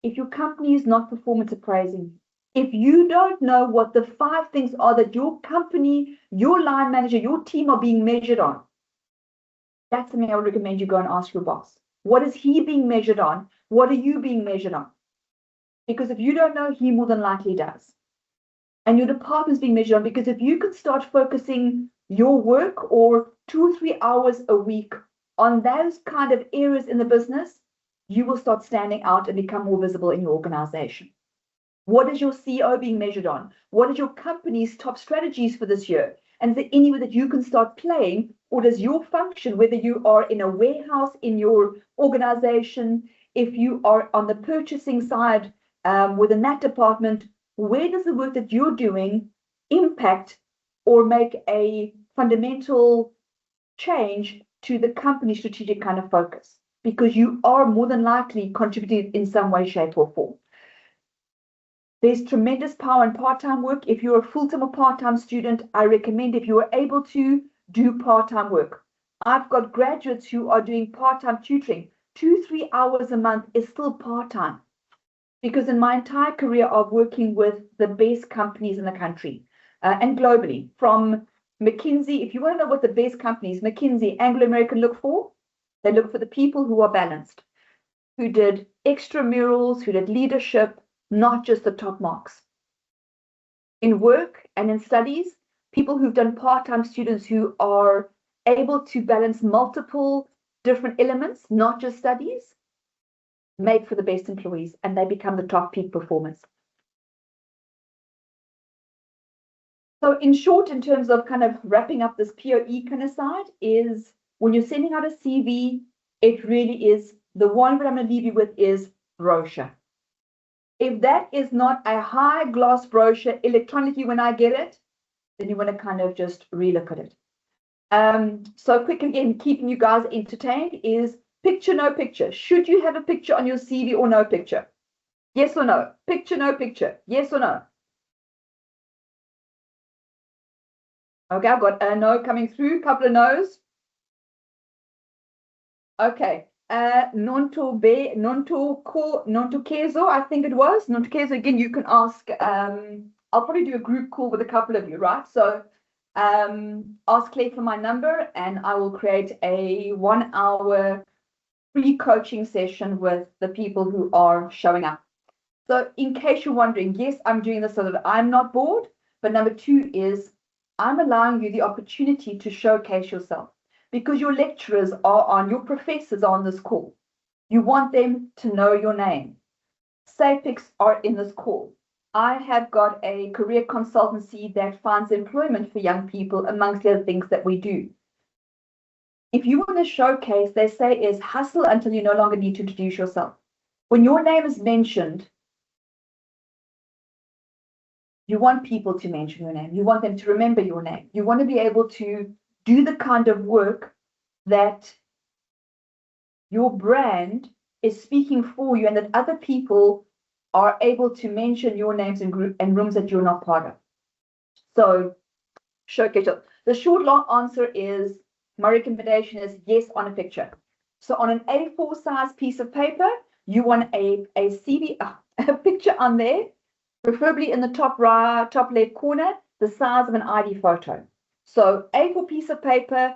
If your company is not performance appraising, if you don't know what the 5 things are that your company, your line manager, your team are being measured on, that's something I would recommend you go and ask your boss. What is he being measured on? What are you being measured on? Because if you don't know, he more than likely does. And your department's being measured on, because if you could start focusing your work or 2 or 3 hours a week on those kind of areas in the business, you will start standing out and become more visible in your organization. What is your CEO being measured on? What is your company's top strategies for this year? And is there anywhere that you can start playing, or does your function, whether you are in a warehouse in your organization, if you are on the purchasing side within that department, where does the work that you're doing impact or make a fundamental change to the company's strategic kind of focus? Because you are more than likely contributing in some way, shape, or form. There's tremendous power in part-time work. If you're a full-time or part-time student, I recommend, if you are able to, do part-time work. I've got graduates who are doing part-time tutoring. 2-3 hours a month is still part-time. Because in my entire career of working with the best companies in the country and globally, from McKinsey, if you want to know what the best companies, McKinsey, Anglo-American look for, they look for the people who are balanced, who did extramurals, who did leadership, not just the top marks. In work and in studies, people who've done part-time, students who are able to balance multiple different elements, not just studies, make for the best employees, and they become the top peak performers. So in short, in terms of kind of wrapping up this POE kind of side, is when you're sending out a CV, it really is, the one that I'm going to leave you with is brochure. If that is not a high gloss brochure electronically when I get it, then you want to kind of just relook at it. So quick, again, keeping you guys entertained is picture, no picture. Should you have a picture on your CV or no picture? Yes or no? Picture, no picture. Yes or no? Okay, I've got a no coming through, couple of no's. Okay. Nonto Kezo, I think it was. Nonto Kezo, again, you can ask. I'll probably do a group call with a couple of you, right? So ask Clare for my number, and I will create a 1-hour free coaching session with the people who are showing up. So in case you're wondering, yes, I'm doing this so that I'm not bored. But number 2 is I'm allowing you the opportunity to showcase yourself, because your lecturers are on, your professors are on this call. You want them to know your name. SAPICS are in this call. I have got a career consultancy that finds employment for young people, amongst the other things that we do. If you want to showcase, they say is hustle until you no longer need to introduce yourself. When your name is mentioned, you want people to mention your name. You want them to remember your name. You want to be able to do the kind of work that your brand is speaking for you, and that other people are able to mention your names in group and rooms that you're not part of. So showcase. The short long answer is, my recommendation is yes on a picture. So on an A4 size piece of paper, you want a CV, a picture on there, preferably in the top right, top left corner, the size of an ID photo. So A4 piece of paper,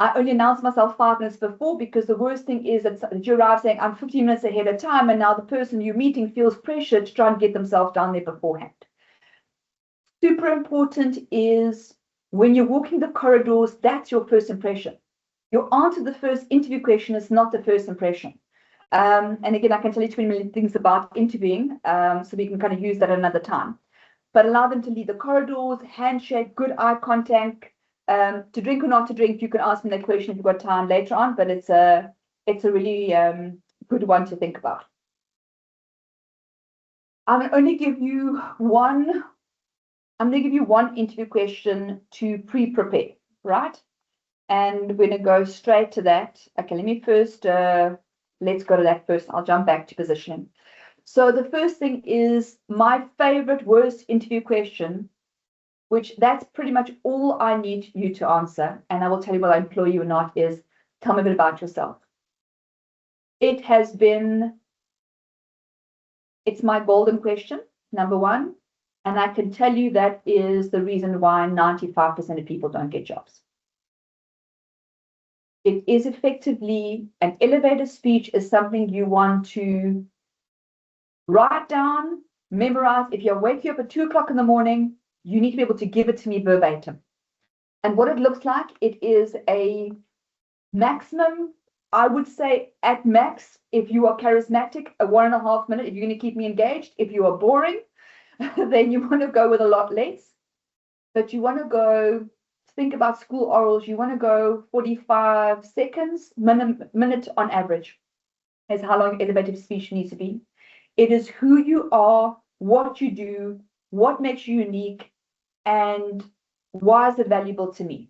I only announce myself 5 minutes before, because the worst thing is that you arrive saying I'm 15 minutes ahead of time, and now the person you're meeting feels pressured to try and get themselves down there beforehand. Super important is when you're walking the corridors, that's your first impression. Your answer to the first interview question is not the first impression. And again, I can tell you 20 million things about interviewing, so we can kind of use that another time. But allow them to lead the corridors, handshake, good eye contact. To drink or not to drink, you can ask me that question if you've got time later on, but it's a really good one to think about. I'm going to give you one interview question to pre-prepare, right? And we're going to go straight to that. Okay, let me first, let's go to that first. I'll jump back to positioning. So the first thing is my favorite worst interview question, which that's pretty much all I need you to answer. And I will tell you whether I employ you or not, is tell me a bit about yourself. It's my golden question, number one. And I can tell you that is the reason why 95% of people don't get jobs. It is effectively an elevator speech is something you want to write down, memorize. If you're waking up at 2 o'clock in the morning, you need to be able to give it to me verbatim. And what it looks like, it is a maximum, I would say at max, if you are charismatic, a 1.5 minute, if you're going to keep me engaged. If you are boring, then you want to go with a lot less. But you want to go, think about school orals, you want to go 45 seconds, minute on average, is how long elevator speech needs to be. It is who you are, what you do, what makes you unique, and why is it valuable to me?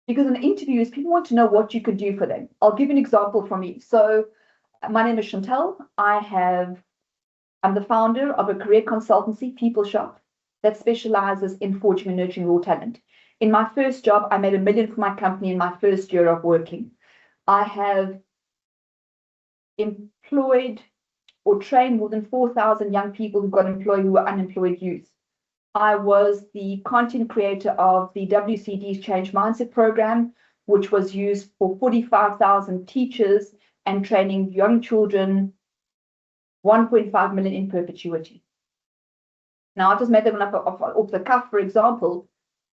Because in interviews, people want to know what you could do for them. I'll give you an example from me. So my name is Chantal. I'm the founder of a career consultancy, People Shop, that specializes in forging and nurturing raw talent. In my first job, I made $1 million for my company in my first year of working. I have employed or trained more than 4,000 young people who got employed who were unemployed youth. I was the content creator of the WCD's Change Mindset program, which was used for 45,000 teachers and training young children, 1.5 million in perpetuity. Now, I just made that one up off the cuff, for example,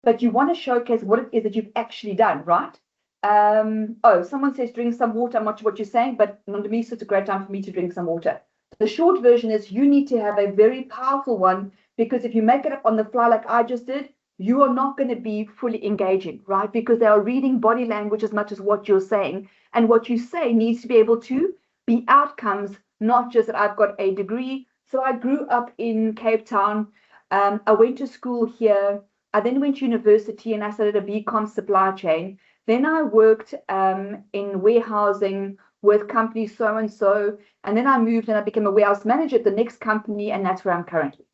but you want to showcase what it is that you've actually done, right? Oh, someone says drink some water. I'm not sure what you're saying, but to me, it's a great time for me to drink some water. The short version is you need to have a very powerful one, because if you make it up on the fly like I just did, you are not going to be fully engaging, right? Because they are reading body language as much as what you're saying. And what you say needs to be able to be outcomes, not just that I've got a degree. So I grew up in Cape Town. I went to school here. I then went to university and I started a BCom supply chain. Then I worked in warehousing with company so-and-so. And then I moved and I became a warehouse manager at the next company. And that's where I'm currently.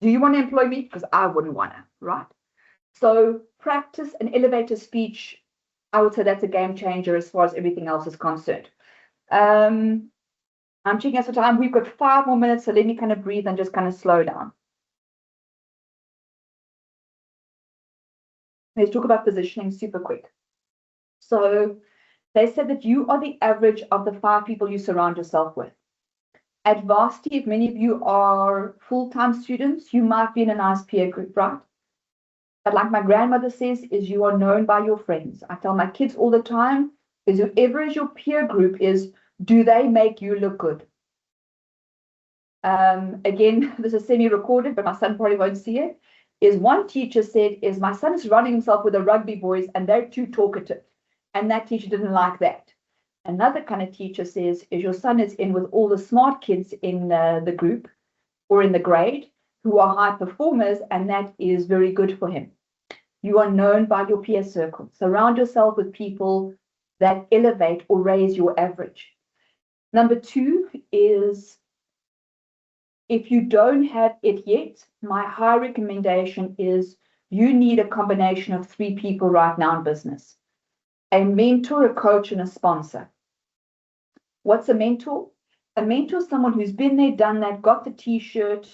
Do you want to employ me? Because I wouldn't want to, right? So practice an elevator speech. I would say that's a game changer as far as everything else is concerned. I'm checking out the time. We've got 5 more minutes, so let me kind of breathe and just kind of slow down. Let's talk about positioning super quick. So they said that you are the average of the 5 people you surround yourself with. At Varsity, if many of you are full-time students, you might be in a nice peer group, right? But like my grandmother says, is you are known by your friends. I tell my kids all the time, is whoever is your peer group is, do they make you look good? Again, this is semi-recorded, but my son probably won't see it. Is one teacher said, is my son is surrounding himself with the rugby boys and they're too talkative. And that teacher didn't like that. Another kind of teacher says, is your son is in with all the smart kids in the group or in the grade who are high performers, and that is very good for him. You are known by your peer circle. Surround yourself with people that elevate or raise your average. Number 2 is, if you don't have it yet, my high recommendation is you need a combination of 3 people right now in business. A mentor, a coach, and a sponsor. What's a mentor? A mentor is someone who's been there, done that, got the t-shirt,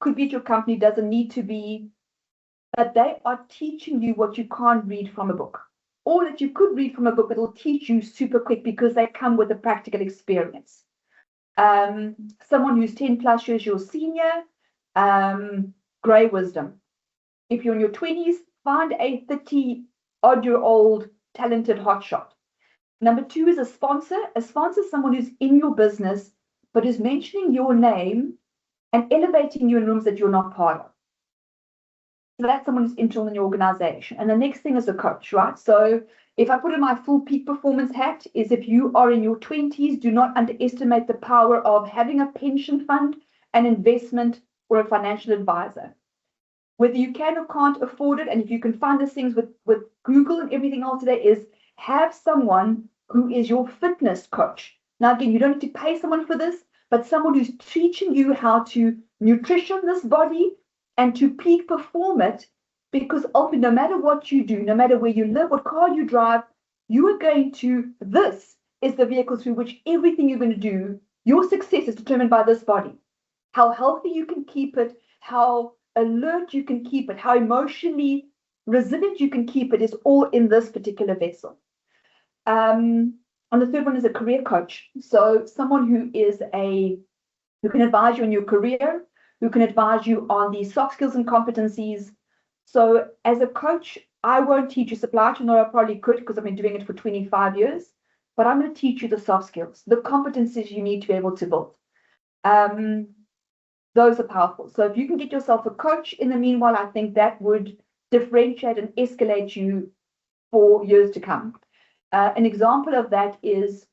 could be at your company, doesn't need to be, but they are teaching you what you can't read from a book. or that you could read from a book that will teach you super quick because they come with a practical experience. Someone who's 10 plus years your senior, grey wisdom. If you're in your 20s, find a 30-odd-year-old talented hotshot. Number 2 is a sponsor. A sponsor is someone who's in your business, but is mentioning your name and elevating you in rooms that you're not part of. So that's someone who's integral in your organization. And the next thing is a coach, right? So if I put in my full peak performance hat, is if you are in your 20s, do not underestimate the power of having a pension fund, an investment, or a financial advisor. Whether you can or can't afford it, and if you can find these things with Google and everything else today, is have someone who is your fitness coach. Now, again, you don't need to pay someone for this, but someone who's teaching you how to nutrition this body and to peak perform it, because ultimately, no matter what you do, no matter where you live, what car you drive, you are going to, this is the vehicle through which everything you're going to do, your success is determined by this body. How healthy you can keep it, how alert you can keep it, how emotionally resilient you can keep it is all in this particular vessel. And the third one is a career coach. So someone who can advise you in your career, who can advise you on the soft skills and competencies. So as a coach, I won't teach you supply chain, or I probably could because I've been doing it for 25 years, but I'm going to teach you the soft skills, the competencies you need to be able to build. Those are powerful. So if you can get yourself a coach in the meanwhile, I think that would differentiate and escalate you for years to come. An example of that is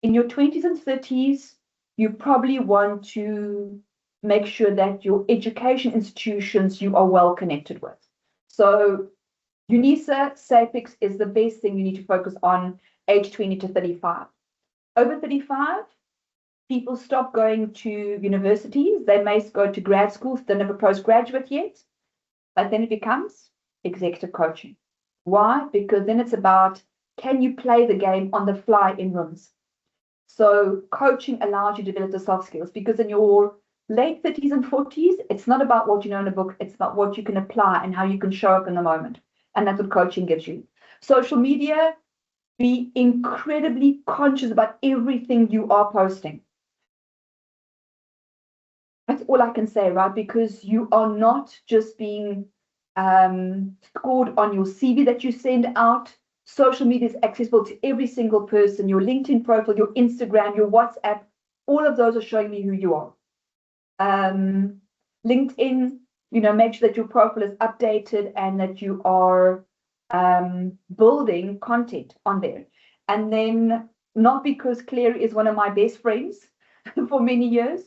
in your 20s and 30s, you probably want to make sure that your education institutions you are well connected with. So UNISA, SAPICS is the best thing you need to focus on age 20 to 35. Over 35, people stop going to universities. They may go to grad schools, they're never postgraduate yet, but then it becomes executive coaching. Why? Because then it's about, can you play the game on the fly in rooms? So coaching allows you to develop the soft skills, because in your late 30s and 40s, it's not about what you know in a book, it's about what you can apply and how you can show up in the moment. And that's what coaching gives you. Social media, be incredibly conscious about everything you are posting. That's all I can say, right? Because you are not just being scored on your CV that you send out. Social media is accessible to every single person. Your LinkedIn profile, your Instagram, your WhatsApp, all of those are showing me who you are. LinkedIn, make sure that your profile is updated and that you are building content on there. And then, not because Clare is one of my best friends for many years,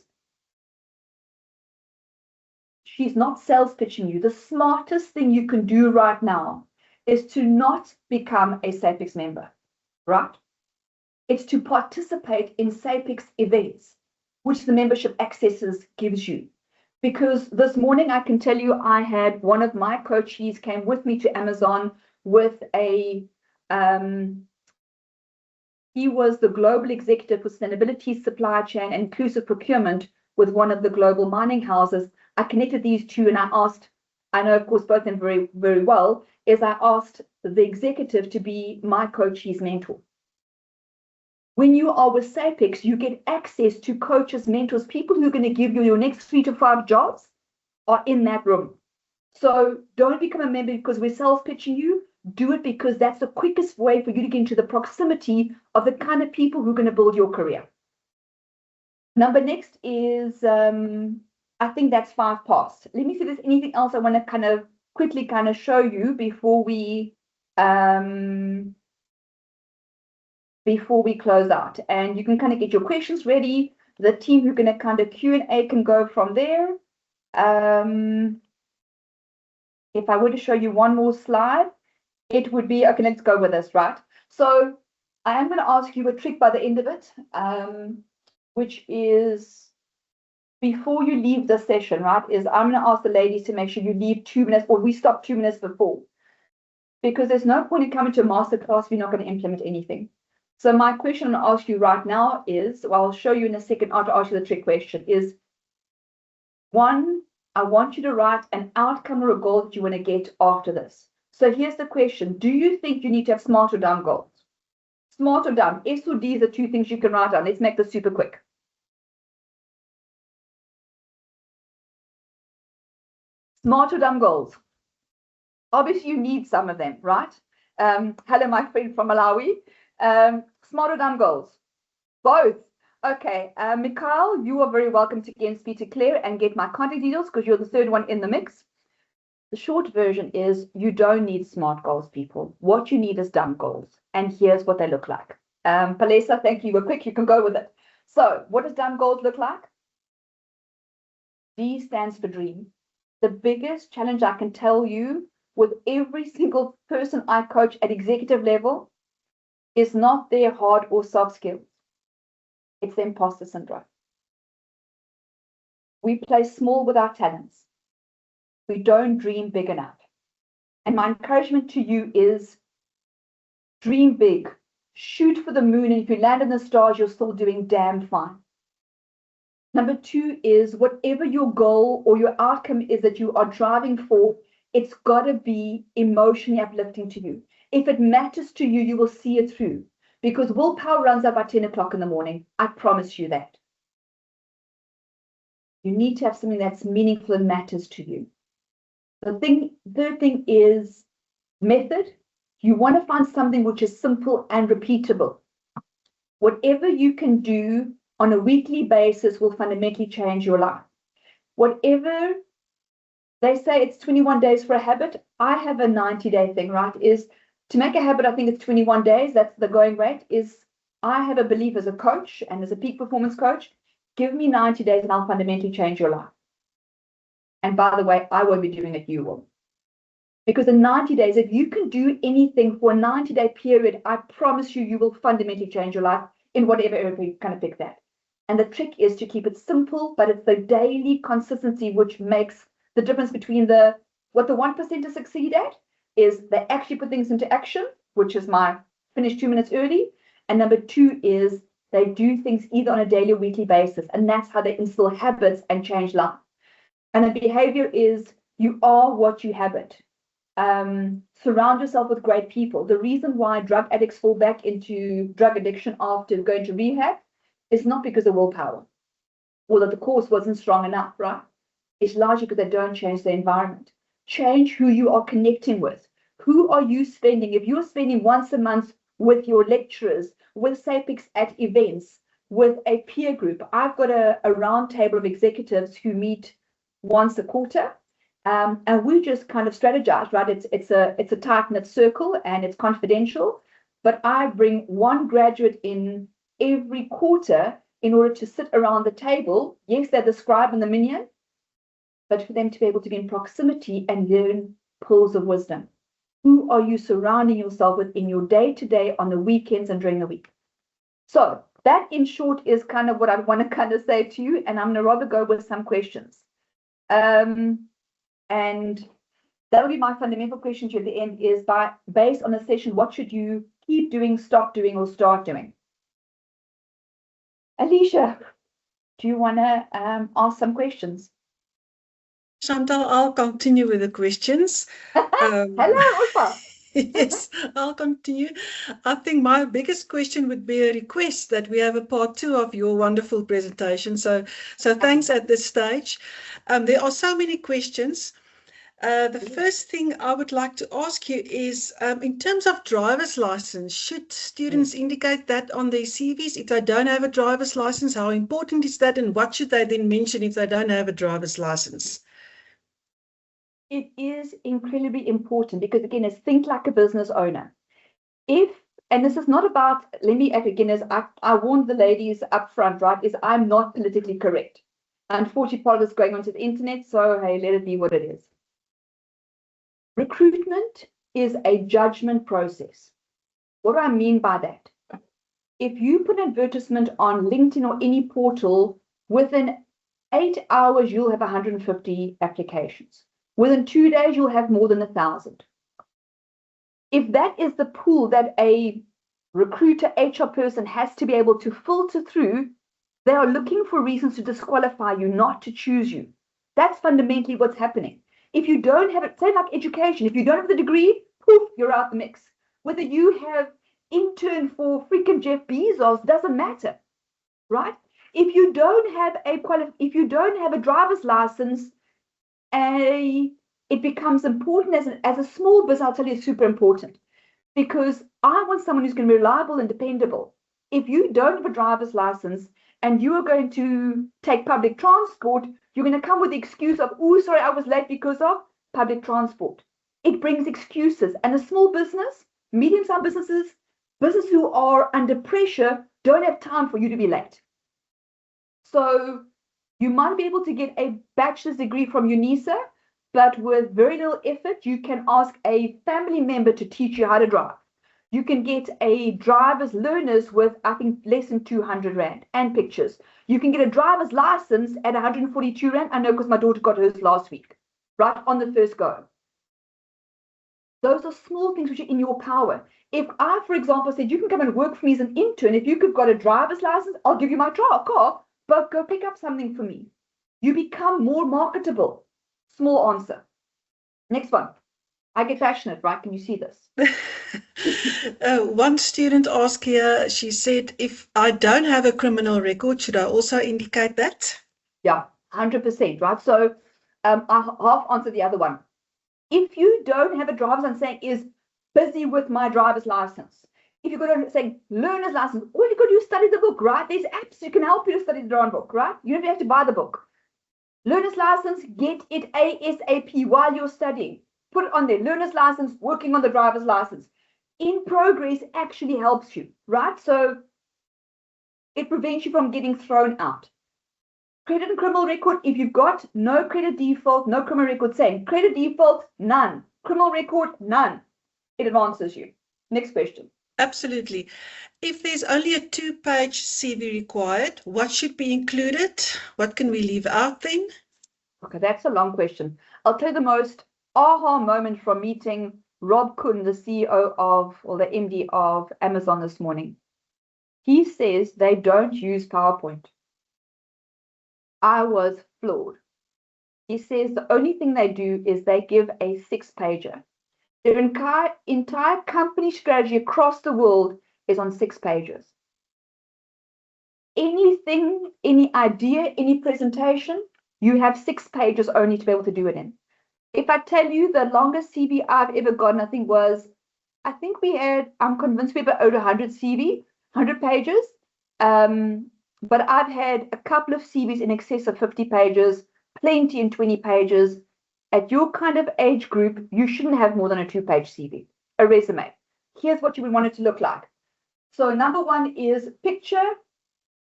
she's not sales pitching you. The smartest thing you can do right now is to not become a SAPICS member, right? It's to participate in SAPICS events, which the membership accesses gives you. Because this morning, I can tell you, I had one of my coaches came with me to Amazon with he was the global executive for sustainability, supply chain, and inclusive procurement with one of the global mining houses. I connected these two and I asked, I know, of course, both of them very, very well, is I asked the executive to be my coach's mentor. When you are with SAPICS, you get access to coaches, mentors, people who are going to give you your next 3 to 5 jobs are in that room. So don't become a member because we're sales pitching you. Do it because that's the quickest way for you to get into the proximity of the kind of people who are going to build your career. Number next is, I think that's 5 past. Let me see if there's anything else I want to kind of quickly kind of show you before we close out. And you can kind of get your questions ready. The team who are going to kind of Q&A can go from there. If I were to show you one more slide, it would be, okay, let's go with this, right? So I am going to ask you a trick by the end of it, which is before you leave the session, right, is I'm going to ask the ladies to make sure you leave 2 minutes, or we stop 2 minutes before, because there's no point in coming to a masterclass if you're not going to implement anything. So my question I'll ask you right now is, well, I'll show you in a second after I ask you the trick question, is 1, I want you to write an outcome or a goal that you want to get after this. So here's the question. Do you think you need to have SMART or dumb goals? SMART or dumb? S or D are 2 things you can write down. Let's make this super quick. SMART or dumb goals? Obviously, you need some of them, right? Hello, my friend from Malawi. SMART or dumb goals? Both. Okay, Mikhail, you are very welcome to again speak to Clare and get my contact details because you're the 3rd one in the mix. The short version is you don't need SMART goals, people. What you need is dumb goals. And here's what they look like. Palesa, thank you. You were quick. You can go with it. So what does dumb goals look like? D stands for dream. The biggest challenge I can tell you with every single person I coach at executive level is not their hard or soft skills. It's the imposter syndrome. We play small with our talents. We don't dream big enough. And my encouragement to you is dream big, shoot for the moon, and if you land in the stars, you're still doing damn fine. Number 2 is whatever your goal or your outcome is that you are driving for, it's got to be emotionally uplifting to you. If it matters to you, you will see it through because willpower runs out by 10 o'clock in the morning. I promise you that. You need to have something that's meaningful and matters to you. The 3rd thing is method. You want to find something which is simple and repeatable. Whatever you can do on a weekly basis will fundamentally change your life. Whatever they say it's 21 days for a habit, I have a 90-day thing, right? Is to make a habit, I think it's 21 days. That's the going rate. Is I have a belief as a coach and as a peak performance coach, give me 90 days and I'll fundamentally change your life. And by the way, I won't be doing it, you will. Because in 90 days, if you can do anything for a 90-day period, I promise you, you will fundamentally change your life in whatever area you kind of pick that. And the trick is to keep it simple, but it's the daily consistency which makes the difference between what the 1% succeed at is they actually put things into action, which is my finish 2 minutes early. And number 2 is they do things either on a daily or weekly basis. And that's how they instill habits and change life. And the behavior is you are what you habit. Surround yourself with great people. The reason why drug addicts fall back into drug addiction after going to rehab is not because of willpower or that the course wasn't strong enough, right? It's largely because they don't change the environment. Change who you are connecting with. Who are you spending? If you're spending once a month with your lecturers, with SAPICS at events, with a peer group, I've got a round table of executives who meet once a quarter. And we just kind of strategize, right? It's a tight-knit circle and it's confidential. But I bring one graduate in every quarter in order to sit around the table. Yes, they're the scribe and the minion, but for them to be able to be in proximity and learn pearls of wisdom. Who are you surrounding yourself with in your day-to-day, on the weekends and during the week? So that, in short, is kind of what I want to kind of say to you. And I'm going to rather go with some questions. And that'll be my fundamental question to you at the end is based on the session, what should you keep doing, stop doing, or start doing? Alicia, do you want to ask some questions? Chantal, I'll continue with the questions. Hello, Ulfa. Yes, I'll continue. I think my biggest question would be a request that we have a part 2 of your wonderful presentation. So thanks at this stage. There are so many questions. The first thing I would like to ask you is, in terms of driver's license, should students indicate that on their CVs if they don't have a driver's license? How important is that, and what should they then mention if they don't have a driver's license? It is incredibly important because, again, it's think like a business owner. And this is not about, let me again, as I warned the ladies up front, right, is I'm not politically correct. Unfortunately, part of this going onto the internet, so hey, let it be what it is. Recruitment is a judgment process. What do I mean by that? If you put an advertisement on LinkedIn or any portal, within 8 hours, you'll have 150 applications. Within 2 days, you'll have more than 1,000. If that is the pool that a recruiter, HR person has to be able to filter through, they are looking for reasons to disqualify you, not to choose you. That's fundamentally what's happening. If you don't have it, say like education, if you don't have the degree, poof, you're out the mix. Whether you have intern for freaking Jeff Bezos, doesn't matter, right? If you don't have a driver's license, it becomes important as a small business. I'll tell you, it's super important, because I want someone who's going to be reliable and dependable. If you don't have a driver's license and you are going to take public transport, you're going to come with the excuse of, oh, sorry, I was late because of public transport. It brings excuses. And a small business, medium-sized businesses who are under pressure don't have time for you to be late. So you might be able to get a bachelor's degree from UNISA, but with very little effort, you can ask a family member to teach you how to drive. You can get a driver's learners with, I think, less than 200 Rand and pictures. You can get a driver's license at 142 Rand. I know because my daughter got hers last week, right, on the first go. Those are small things which are in your power. If I, for example, said, you can come and work for me as an intern, if you could got a driver's license, I'll give you my car, but go pick up something for me. You become more marketable. Small answer. Next one. I get passionate, right? Can you see this? One student asked here, she said, if I don't have a criminal record, should I also indicate that? Yeah, 100%, right? So I half answered the other one. If you don't have a driver's license, saying is busy with my driver's license. If you go to saying learner's license, all you got to do is study the book, right? There's apps that can help you to study the darn book, right? You don't have to buy the book. Learner's license, get it ASAP while you're studying. Put it on there. Learner's license, working on the driver's license. In progress actually helps you, right? So it prevents you from getting thrown out. Credit and criminal record, if you've got no credit default, no criminal record, saying credit default, none. Criminal record, none. It advances you. Next question. Absolutely. If there's only a 2-page CV required, what should be included? What can we leave out then? Okay, that's a long question. I'll tell you the most aha moment from meeting Rob Kuhn, the CEO of, or the MD of Amazon this morning. He says they don't use PowerPoint. I was floored. He says the only thing they do is they give a 6-pager. Their entire company strategy across the world is on 6 pages. Anything, any idea, any presentation, you have 6 pages only to be able to do it in. If I tell you the longest CV I've ever gotten, I think we had, I'm convinced we had over 100 CV, 100 pages. But I've had a couple of CVs in excess of 50 pages, plenty in 20 pages. At your kind of age group, you shouldn't have more than a 2-page CV, a resume. Here's what you would want it to look like. So number 1 is picture,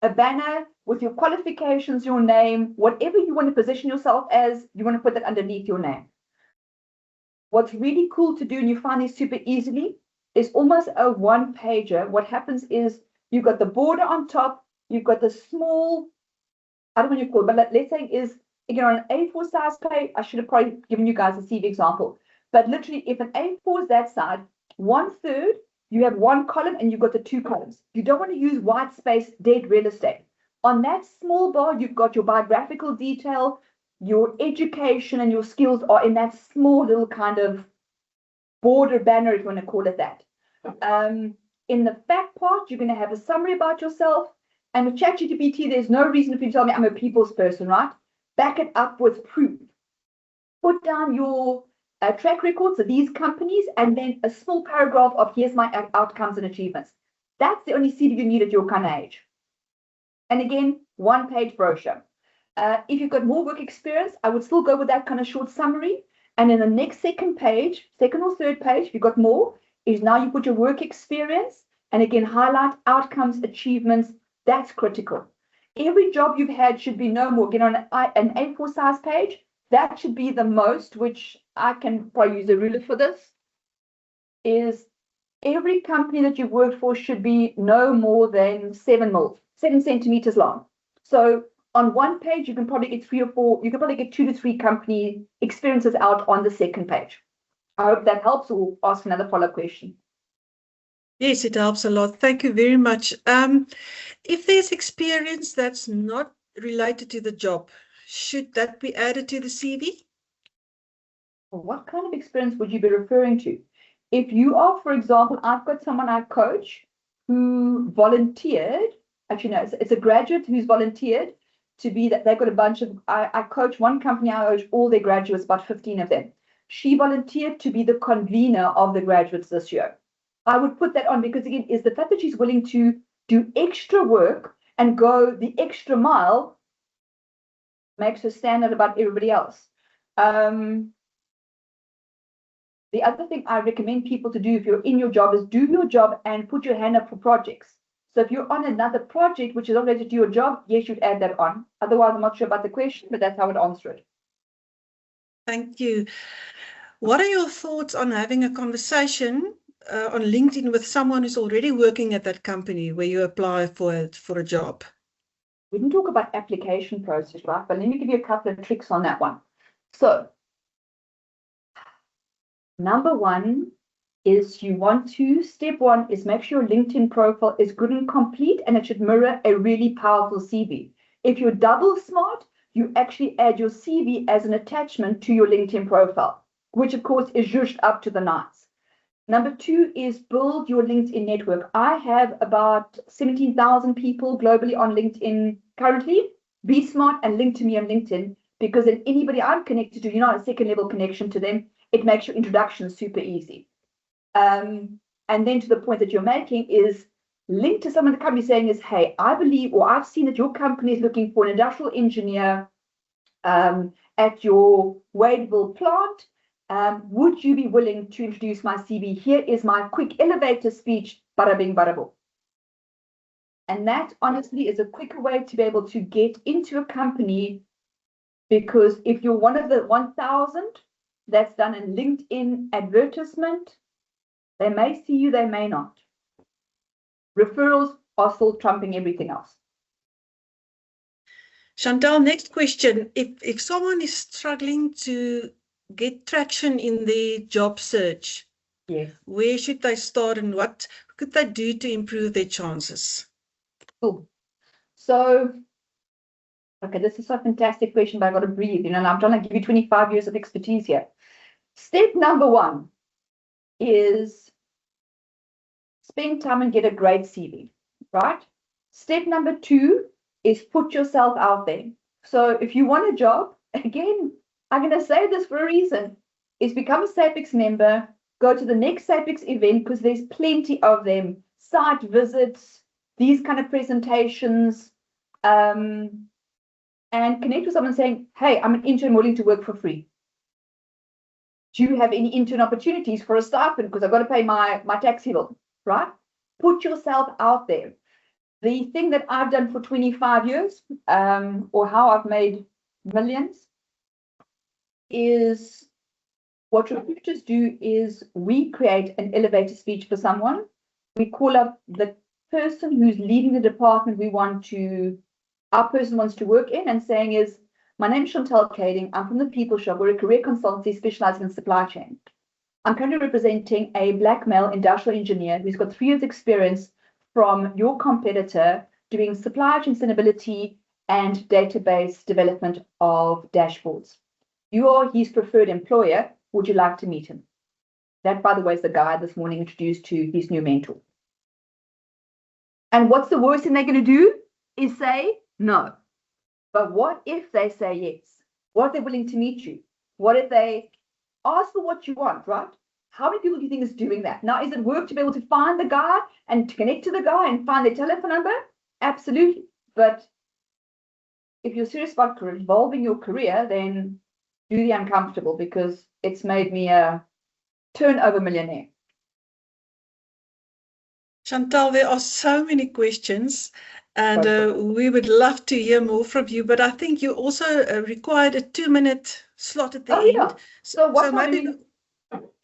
a banner with your qualifications, your name, whatever you want to position yourself as, you want to put that underneath your name. What's really cool to do, and you find this super easily, is almost a 1-pager. What happens is you've got the border on top, you've got the small, I don't know what you call it, but let's say is, again, on an A4 size page, I should have probably given you guys a CV example, but literally if an A4 is that side, 1/3, you have 1 column and you've got the 2 columns. You don't want to use white space, dead real estate. On that small bar, you've got your biographical detail, your education and your skills are in that small little kind of border banner, if you want to call it that. In the fact part, you're going to have a summary about yourself. And with ChatGPT, there's no reason for you to tell me I'm a people's person, right? Back it up with proof. Put down your track records of these companies and then a small paragraph of here's my outcomes and achievements. That's the only CV you need at your kind of age. And again, 1-page brochure. If you've got more work experience, I would still go with that kind of short summary. And in the next second or third page, if you've got more, is now you put your work experience and again, highlight outcomes, achievements. That's critical. Every job you've had should be no more. Get on an A4 size page. That should be the most, which I can probably use a ruler for this, is every company that you've worked for should be no more than 7 centimeters long. So on 1 page, you can probably get 3 or 4, you can probably get 2 to 3 company experiences out on the second page. I hope that helps, or ask another follow-up question. Yes, it helps a lot. Thank you very much. If there's experience that's not related to the job, should that be added to the CV? What kind of experience would you be referring to? If you are, for example, I've got someone I coach who volunteered, actually no, it's a graduate who's volunteered to be that. They've got a bunch of, I coach one company, I coach all their graduates, about 15 of them. She volunteered to be the convener of the graduates this year. I would put that on because, again, is the fact that she's willing to do extra work and go the extra mile makes her stand out about everybody else. The other thing I recommend people to do if you're in your job is do your job and put your hand up for projects. So if you're on another project which is not related to your job, yes, you'd add that on. Otherwise, I'm not sure about the question, but that's how I would answer it. Thank you. What are your thoughts on having a conversation on LinkedIn with someone who's already working at that company where you apply for a job? We didn't talk about application process, right? But let me give you a couple of tricks on that one. So, number one is step one is make sure your LinkedIn profile is good and complete, and it should mirror a really powerful CV. If you're double smart, you actually add your CV as an attachment to your LinkedIn profile, which of course is zhuzhed up to the nines. Number two is build your LinkedIn network. I have about 17,000 people globally on LinkedIn currently. Be smart and link to me on LinkedIn, because then anybody I'm connected to, you're not a second level connection to them. It makes your introduction super easy. And then to the point that you're making is link to someone in the company saying is, hey, I believe, or I've seen that your company is looking for an industrial engineer at your Wadeville plant. Would you be willing to introduce my CV? Here is my quick elevator speech, bada bing, bada boom. And that honestly is a quicker way to be able to get into a company, because if you're one of the 1,000 that's done a LinkedIn advertisement, they may see you, they may not. Referrals are still trumping everything else. Chantal, next question. If someone is struggling to get traction in the job search, Yes. where should they start and what could they do to improve their chances? Cool. So, okay, this is a fantastic question, but I've got to breathe, and I'm trying to give you 25 years of expertise here. Step number one is spend time and get a great CV, right? Step number two is put yourself out there. So if you want a job, again, I'm going to say this for a reason, is become a SAPICS member, go to the next SAPICS event, because there's plenty of them, site visits, these kind of presentations, and connect with someone saying, hey, I'm an intern willing to work for free. Do you have any intern opportunities for a stipend? Because I've got to pay my taxi bill, right? Put yourself out there. The thing that I've done for 25 years, or how I've made millions, is what recruiters do is we create an elevator speech for someone. We call up the person who's leading the department our person wants to work in, and saying is, my name is Chantal Kading. I'm from the People Shop. We're a career consultancy specializing in supply chain. I'm currently representing a black male industrial engineer who's got 3 years experience from your competitor doing supply chain sustainability and database development of dashboards. You are his preferred employer. Would you like to meet him? That, by the way, is the guy this morning introduced to his new mentor. And what's the worst thing they're going to do is say no. But what if they say yes? What if they're willing to meet you? What if they ask for what you want, right? How many people do you think is doing that? Now, is it work to be able to find the guy and to connect to the guy and find their telephone number? Absolutely. But if you're serious about evolving your career, then do the uncomfortable, because it's made me a turnover millionaire. Chantal, there are so many questions, and we would love to hear more from you, but I think you also required a 2-minute slot at the end. Yeah. So maybe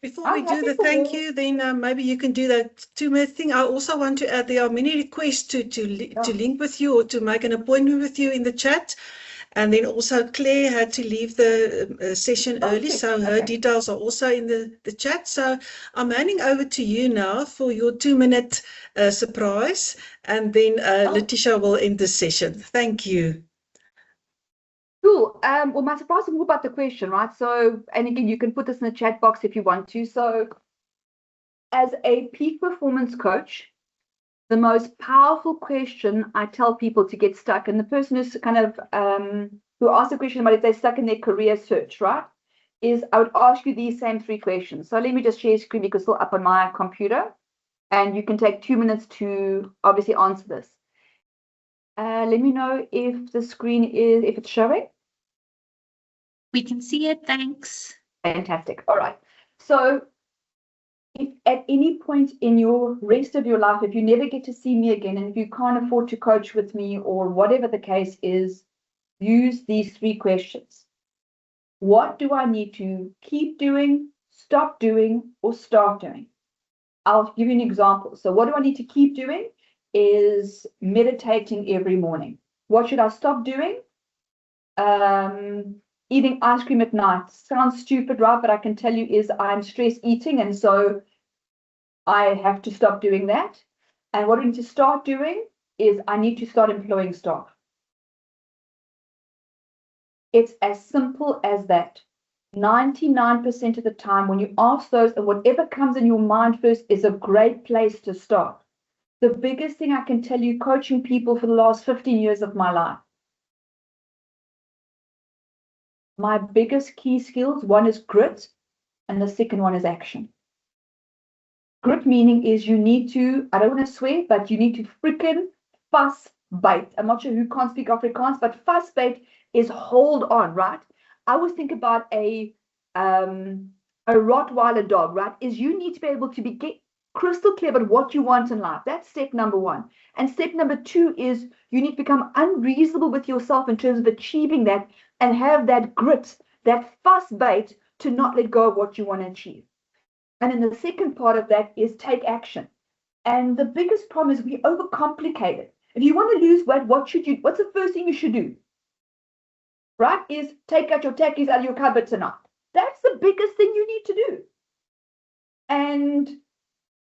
before we do the thank you, then maybe you can do that 2-minute thing. I also want to add there are many requests to link with you or to make an appointment with you in the chat. And then also Clare had to leave the session early, so her details are also in the chat. So I'm handing over to you now for your 2-minute surprise, and then Letitia will end the session. Thank you. Cool. cool. Well, my surprise is more about the question, right? So, and again, you can put this in the chat box if you want to. So, as a peak performance coach, the most powerful question I tell people to get stuck, and the person who's kind of who asked the question about if they're stuck in their career search, right, is I would ask you these same 3 questions. So let me just share screen because it's still up on my computer, and you can take 2 minutes to obviously answer this. Let me know if the screen is, if it's showing. We can see it, thanks. Fantastic. All right. So if at any point in your rest of your life, if you never get to see me again, and if you can't afford to coach with me or whatever the case is, use these 3 questions. What do I need to keep doing, stop doing, or start doing? I'll give you an example. So what do I need to keep doing is meditating every morning. What should I stop doing? Eating ice cream at night. Sounds stupid, right? But I can tell you is I'm stress eating, and so I have to stop doing that. And what I need to start doing is I need to start employing staff. It's as simple as that. 99% of the time when you ask those, and whatever comes in your mind first is a great place to start. The biggest thing I can tell you, coaching people for the last 15 years of my life, my biggest key skills, one is grit, and the second one is action. Grit meaning is you need to, I don't want to swear, but you need to freaking fuss bait. I'm not sure who can't speak Afrikaans, but fuss bait is hold on, right? I always think about a Rottweiler dog, right? Is you need to be able to get crystal clear about what you want in life. That's step number 1. And step number 2 is you need to become unreasonable with yourself in terms of achieving that and have that grit, that fuss bait to not let go of what you want to achieve. And then the second part of that is take action. And the biggest problem is we overcomplicate it. If you want to lose weight, what's the first thing you should do? Right? Is take out your tackies out of your cupboard tonight. That's the biggest thing you need to do. And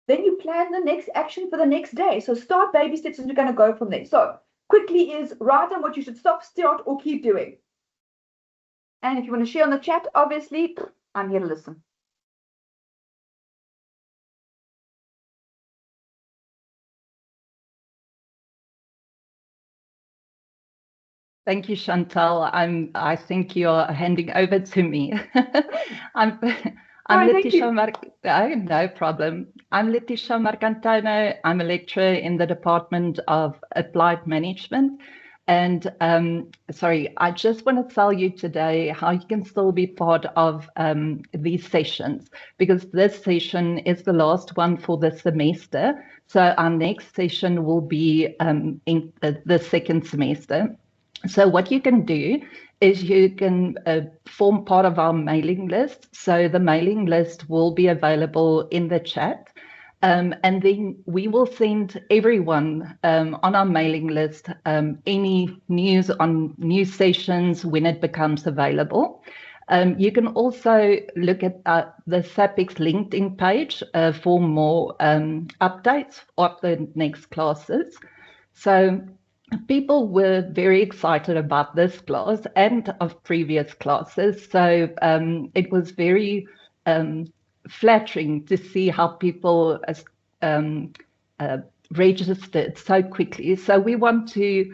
then you plan the next action for the next day. So start baby steps and you're going to go from there. So quickly is write down what you should stop, start, or keep doing. And if you want to share on the chat, obviously, I'm here to listen. Thank you, Chantal. I think you're handing over to me. I'm Letitia no problem. I'm Letitia Marcantone. I'm a lecturer in the Department of Applied Management. And I just want to tell you today how you can still be part of these sessions, because this session is the last one for the semester. So our next session will be in the second semester. So what you can do is you can form part of our mailing list. So the mailing list will be available in the chat. And then we will send everyone on our mailing list any news on new sessions when it becomes available. You can also look at the SAPICS LinkedIn page for more updates of the next classes. So people were very excited about this class and of previous classes. So it was very flattering to see how people registered so quickly. So we want to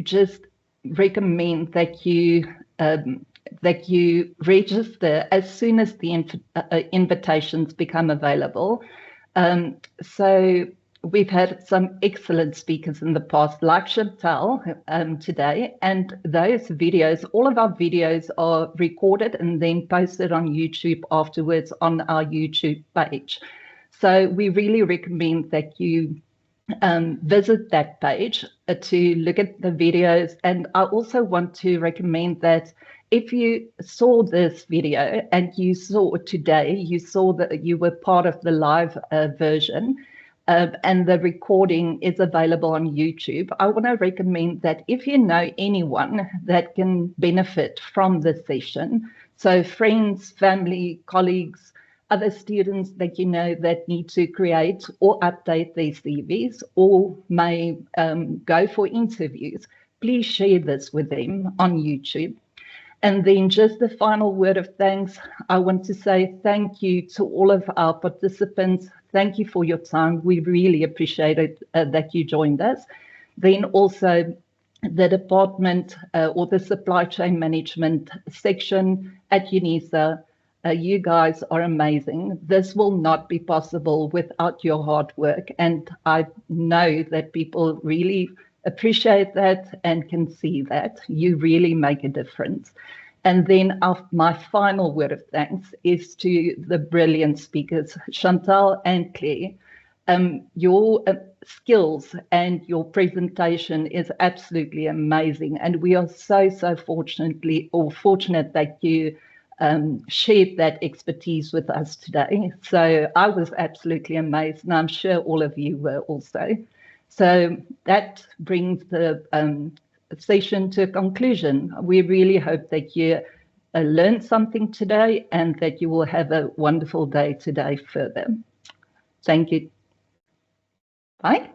just recommend that you register as soon as the invitations become available. So we've had some excellent speakers in the past, like Chantal today, and those videos, all of our videos are recorded and then posted on YouTube afterwards on our YouTube page. So we really recommend that you visit that page to look at the videos. And I also want to recommend that if you saw this video and you saw today, you saw that you were part of the live version, and the recording is available on YouTube, I want to recommend that if you know anyone that can benefit from this session, so friends, family, colleagues, other students that you know that need to create or update their CVs or may go for interviews, please share this with them on YouTube. And then just the final word of thanks, I want to say thank you to all of our participants. Thank you for your time. We really appreciate it that you joined us. Then also the department or the supply chain management section at UNISA, you guys are amazing. This will not be possible without your hard work. And I know that people really appreciate that and can see that. You really make a difference. And then my final word of thanks is to the brilliant speakers, Chantal and Clare. Your skills and your presentation is absolutely amazing. And we are so fortunate that you shared that expertise with us today. So I was absolutely amazed, and I'm sure all of you were also. So that brings the session to a conclusion. We really hope that you learned something today and that you will have a wonderful day today further. Thank you. Bye.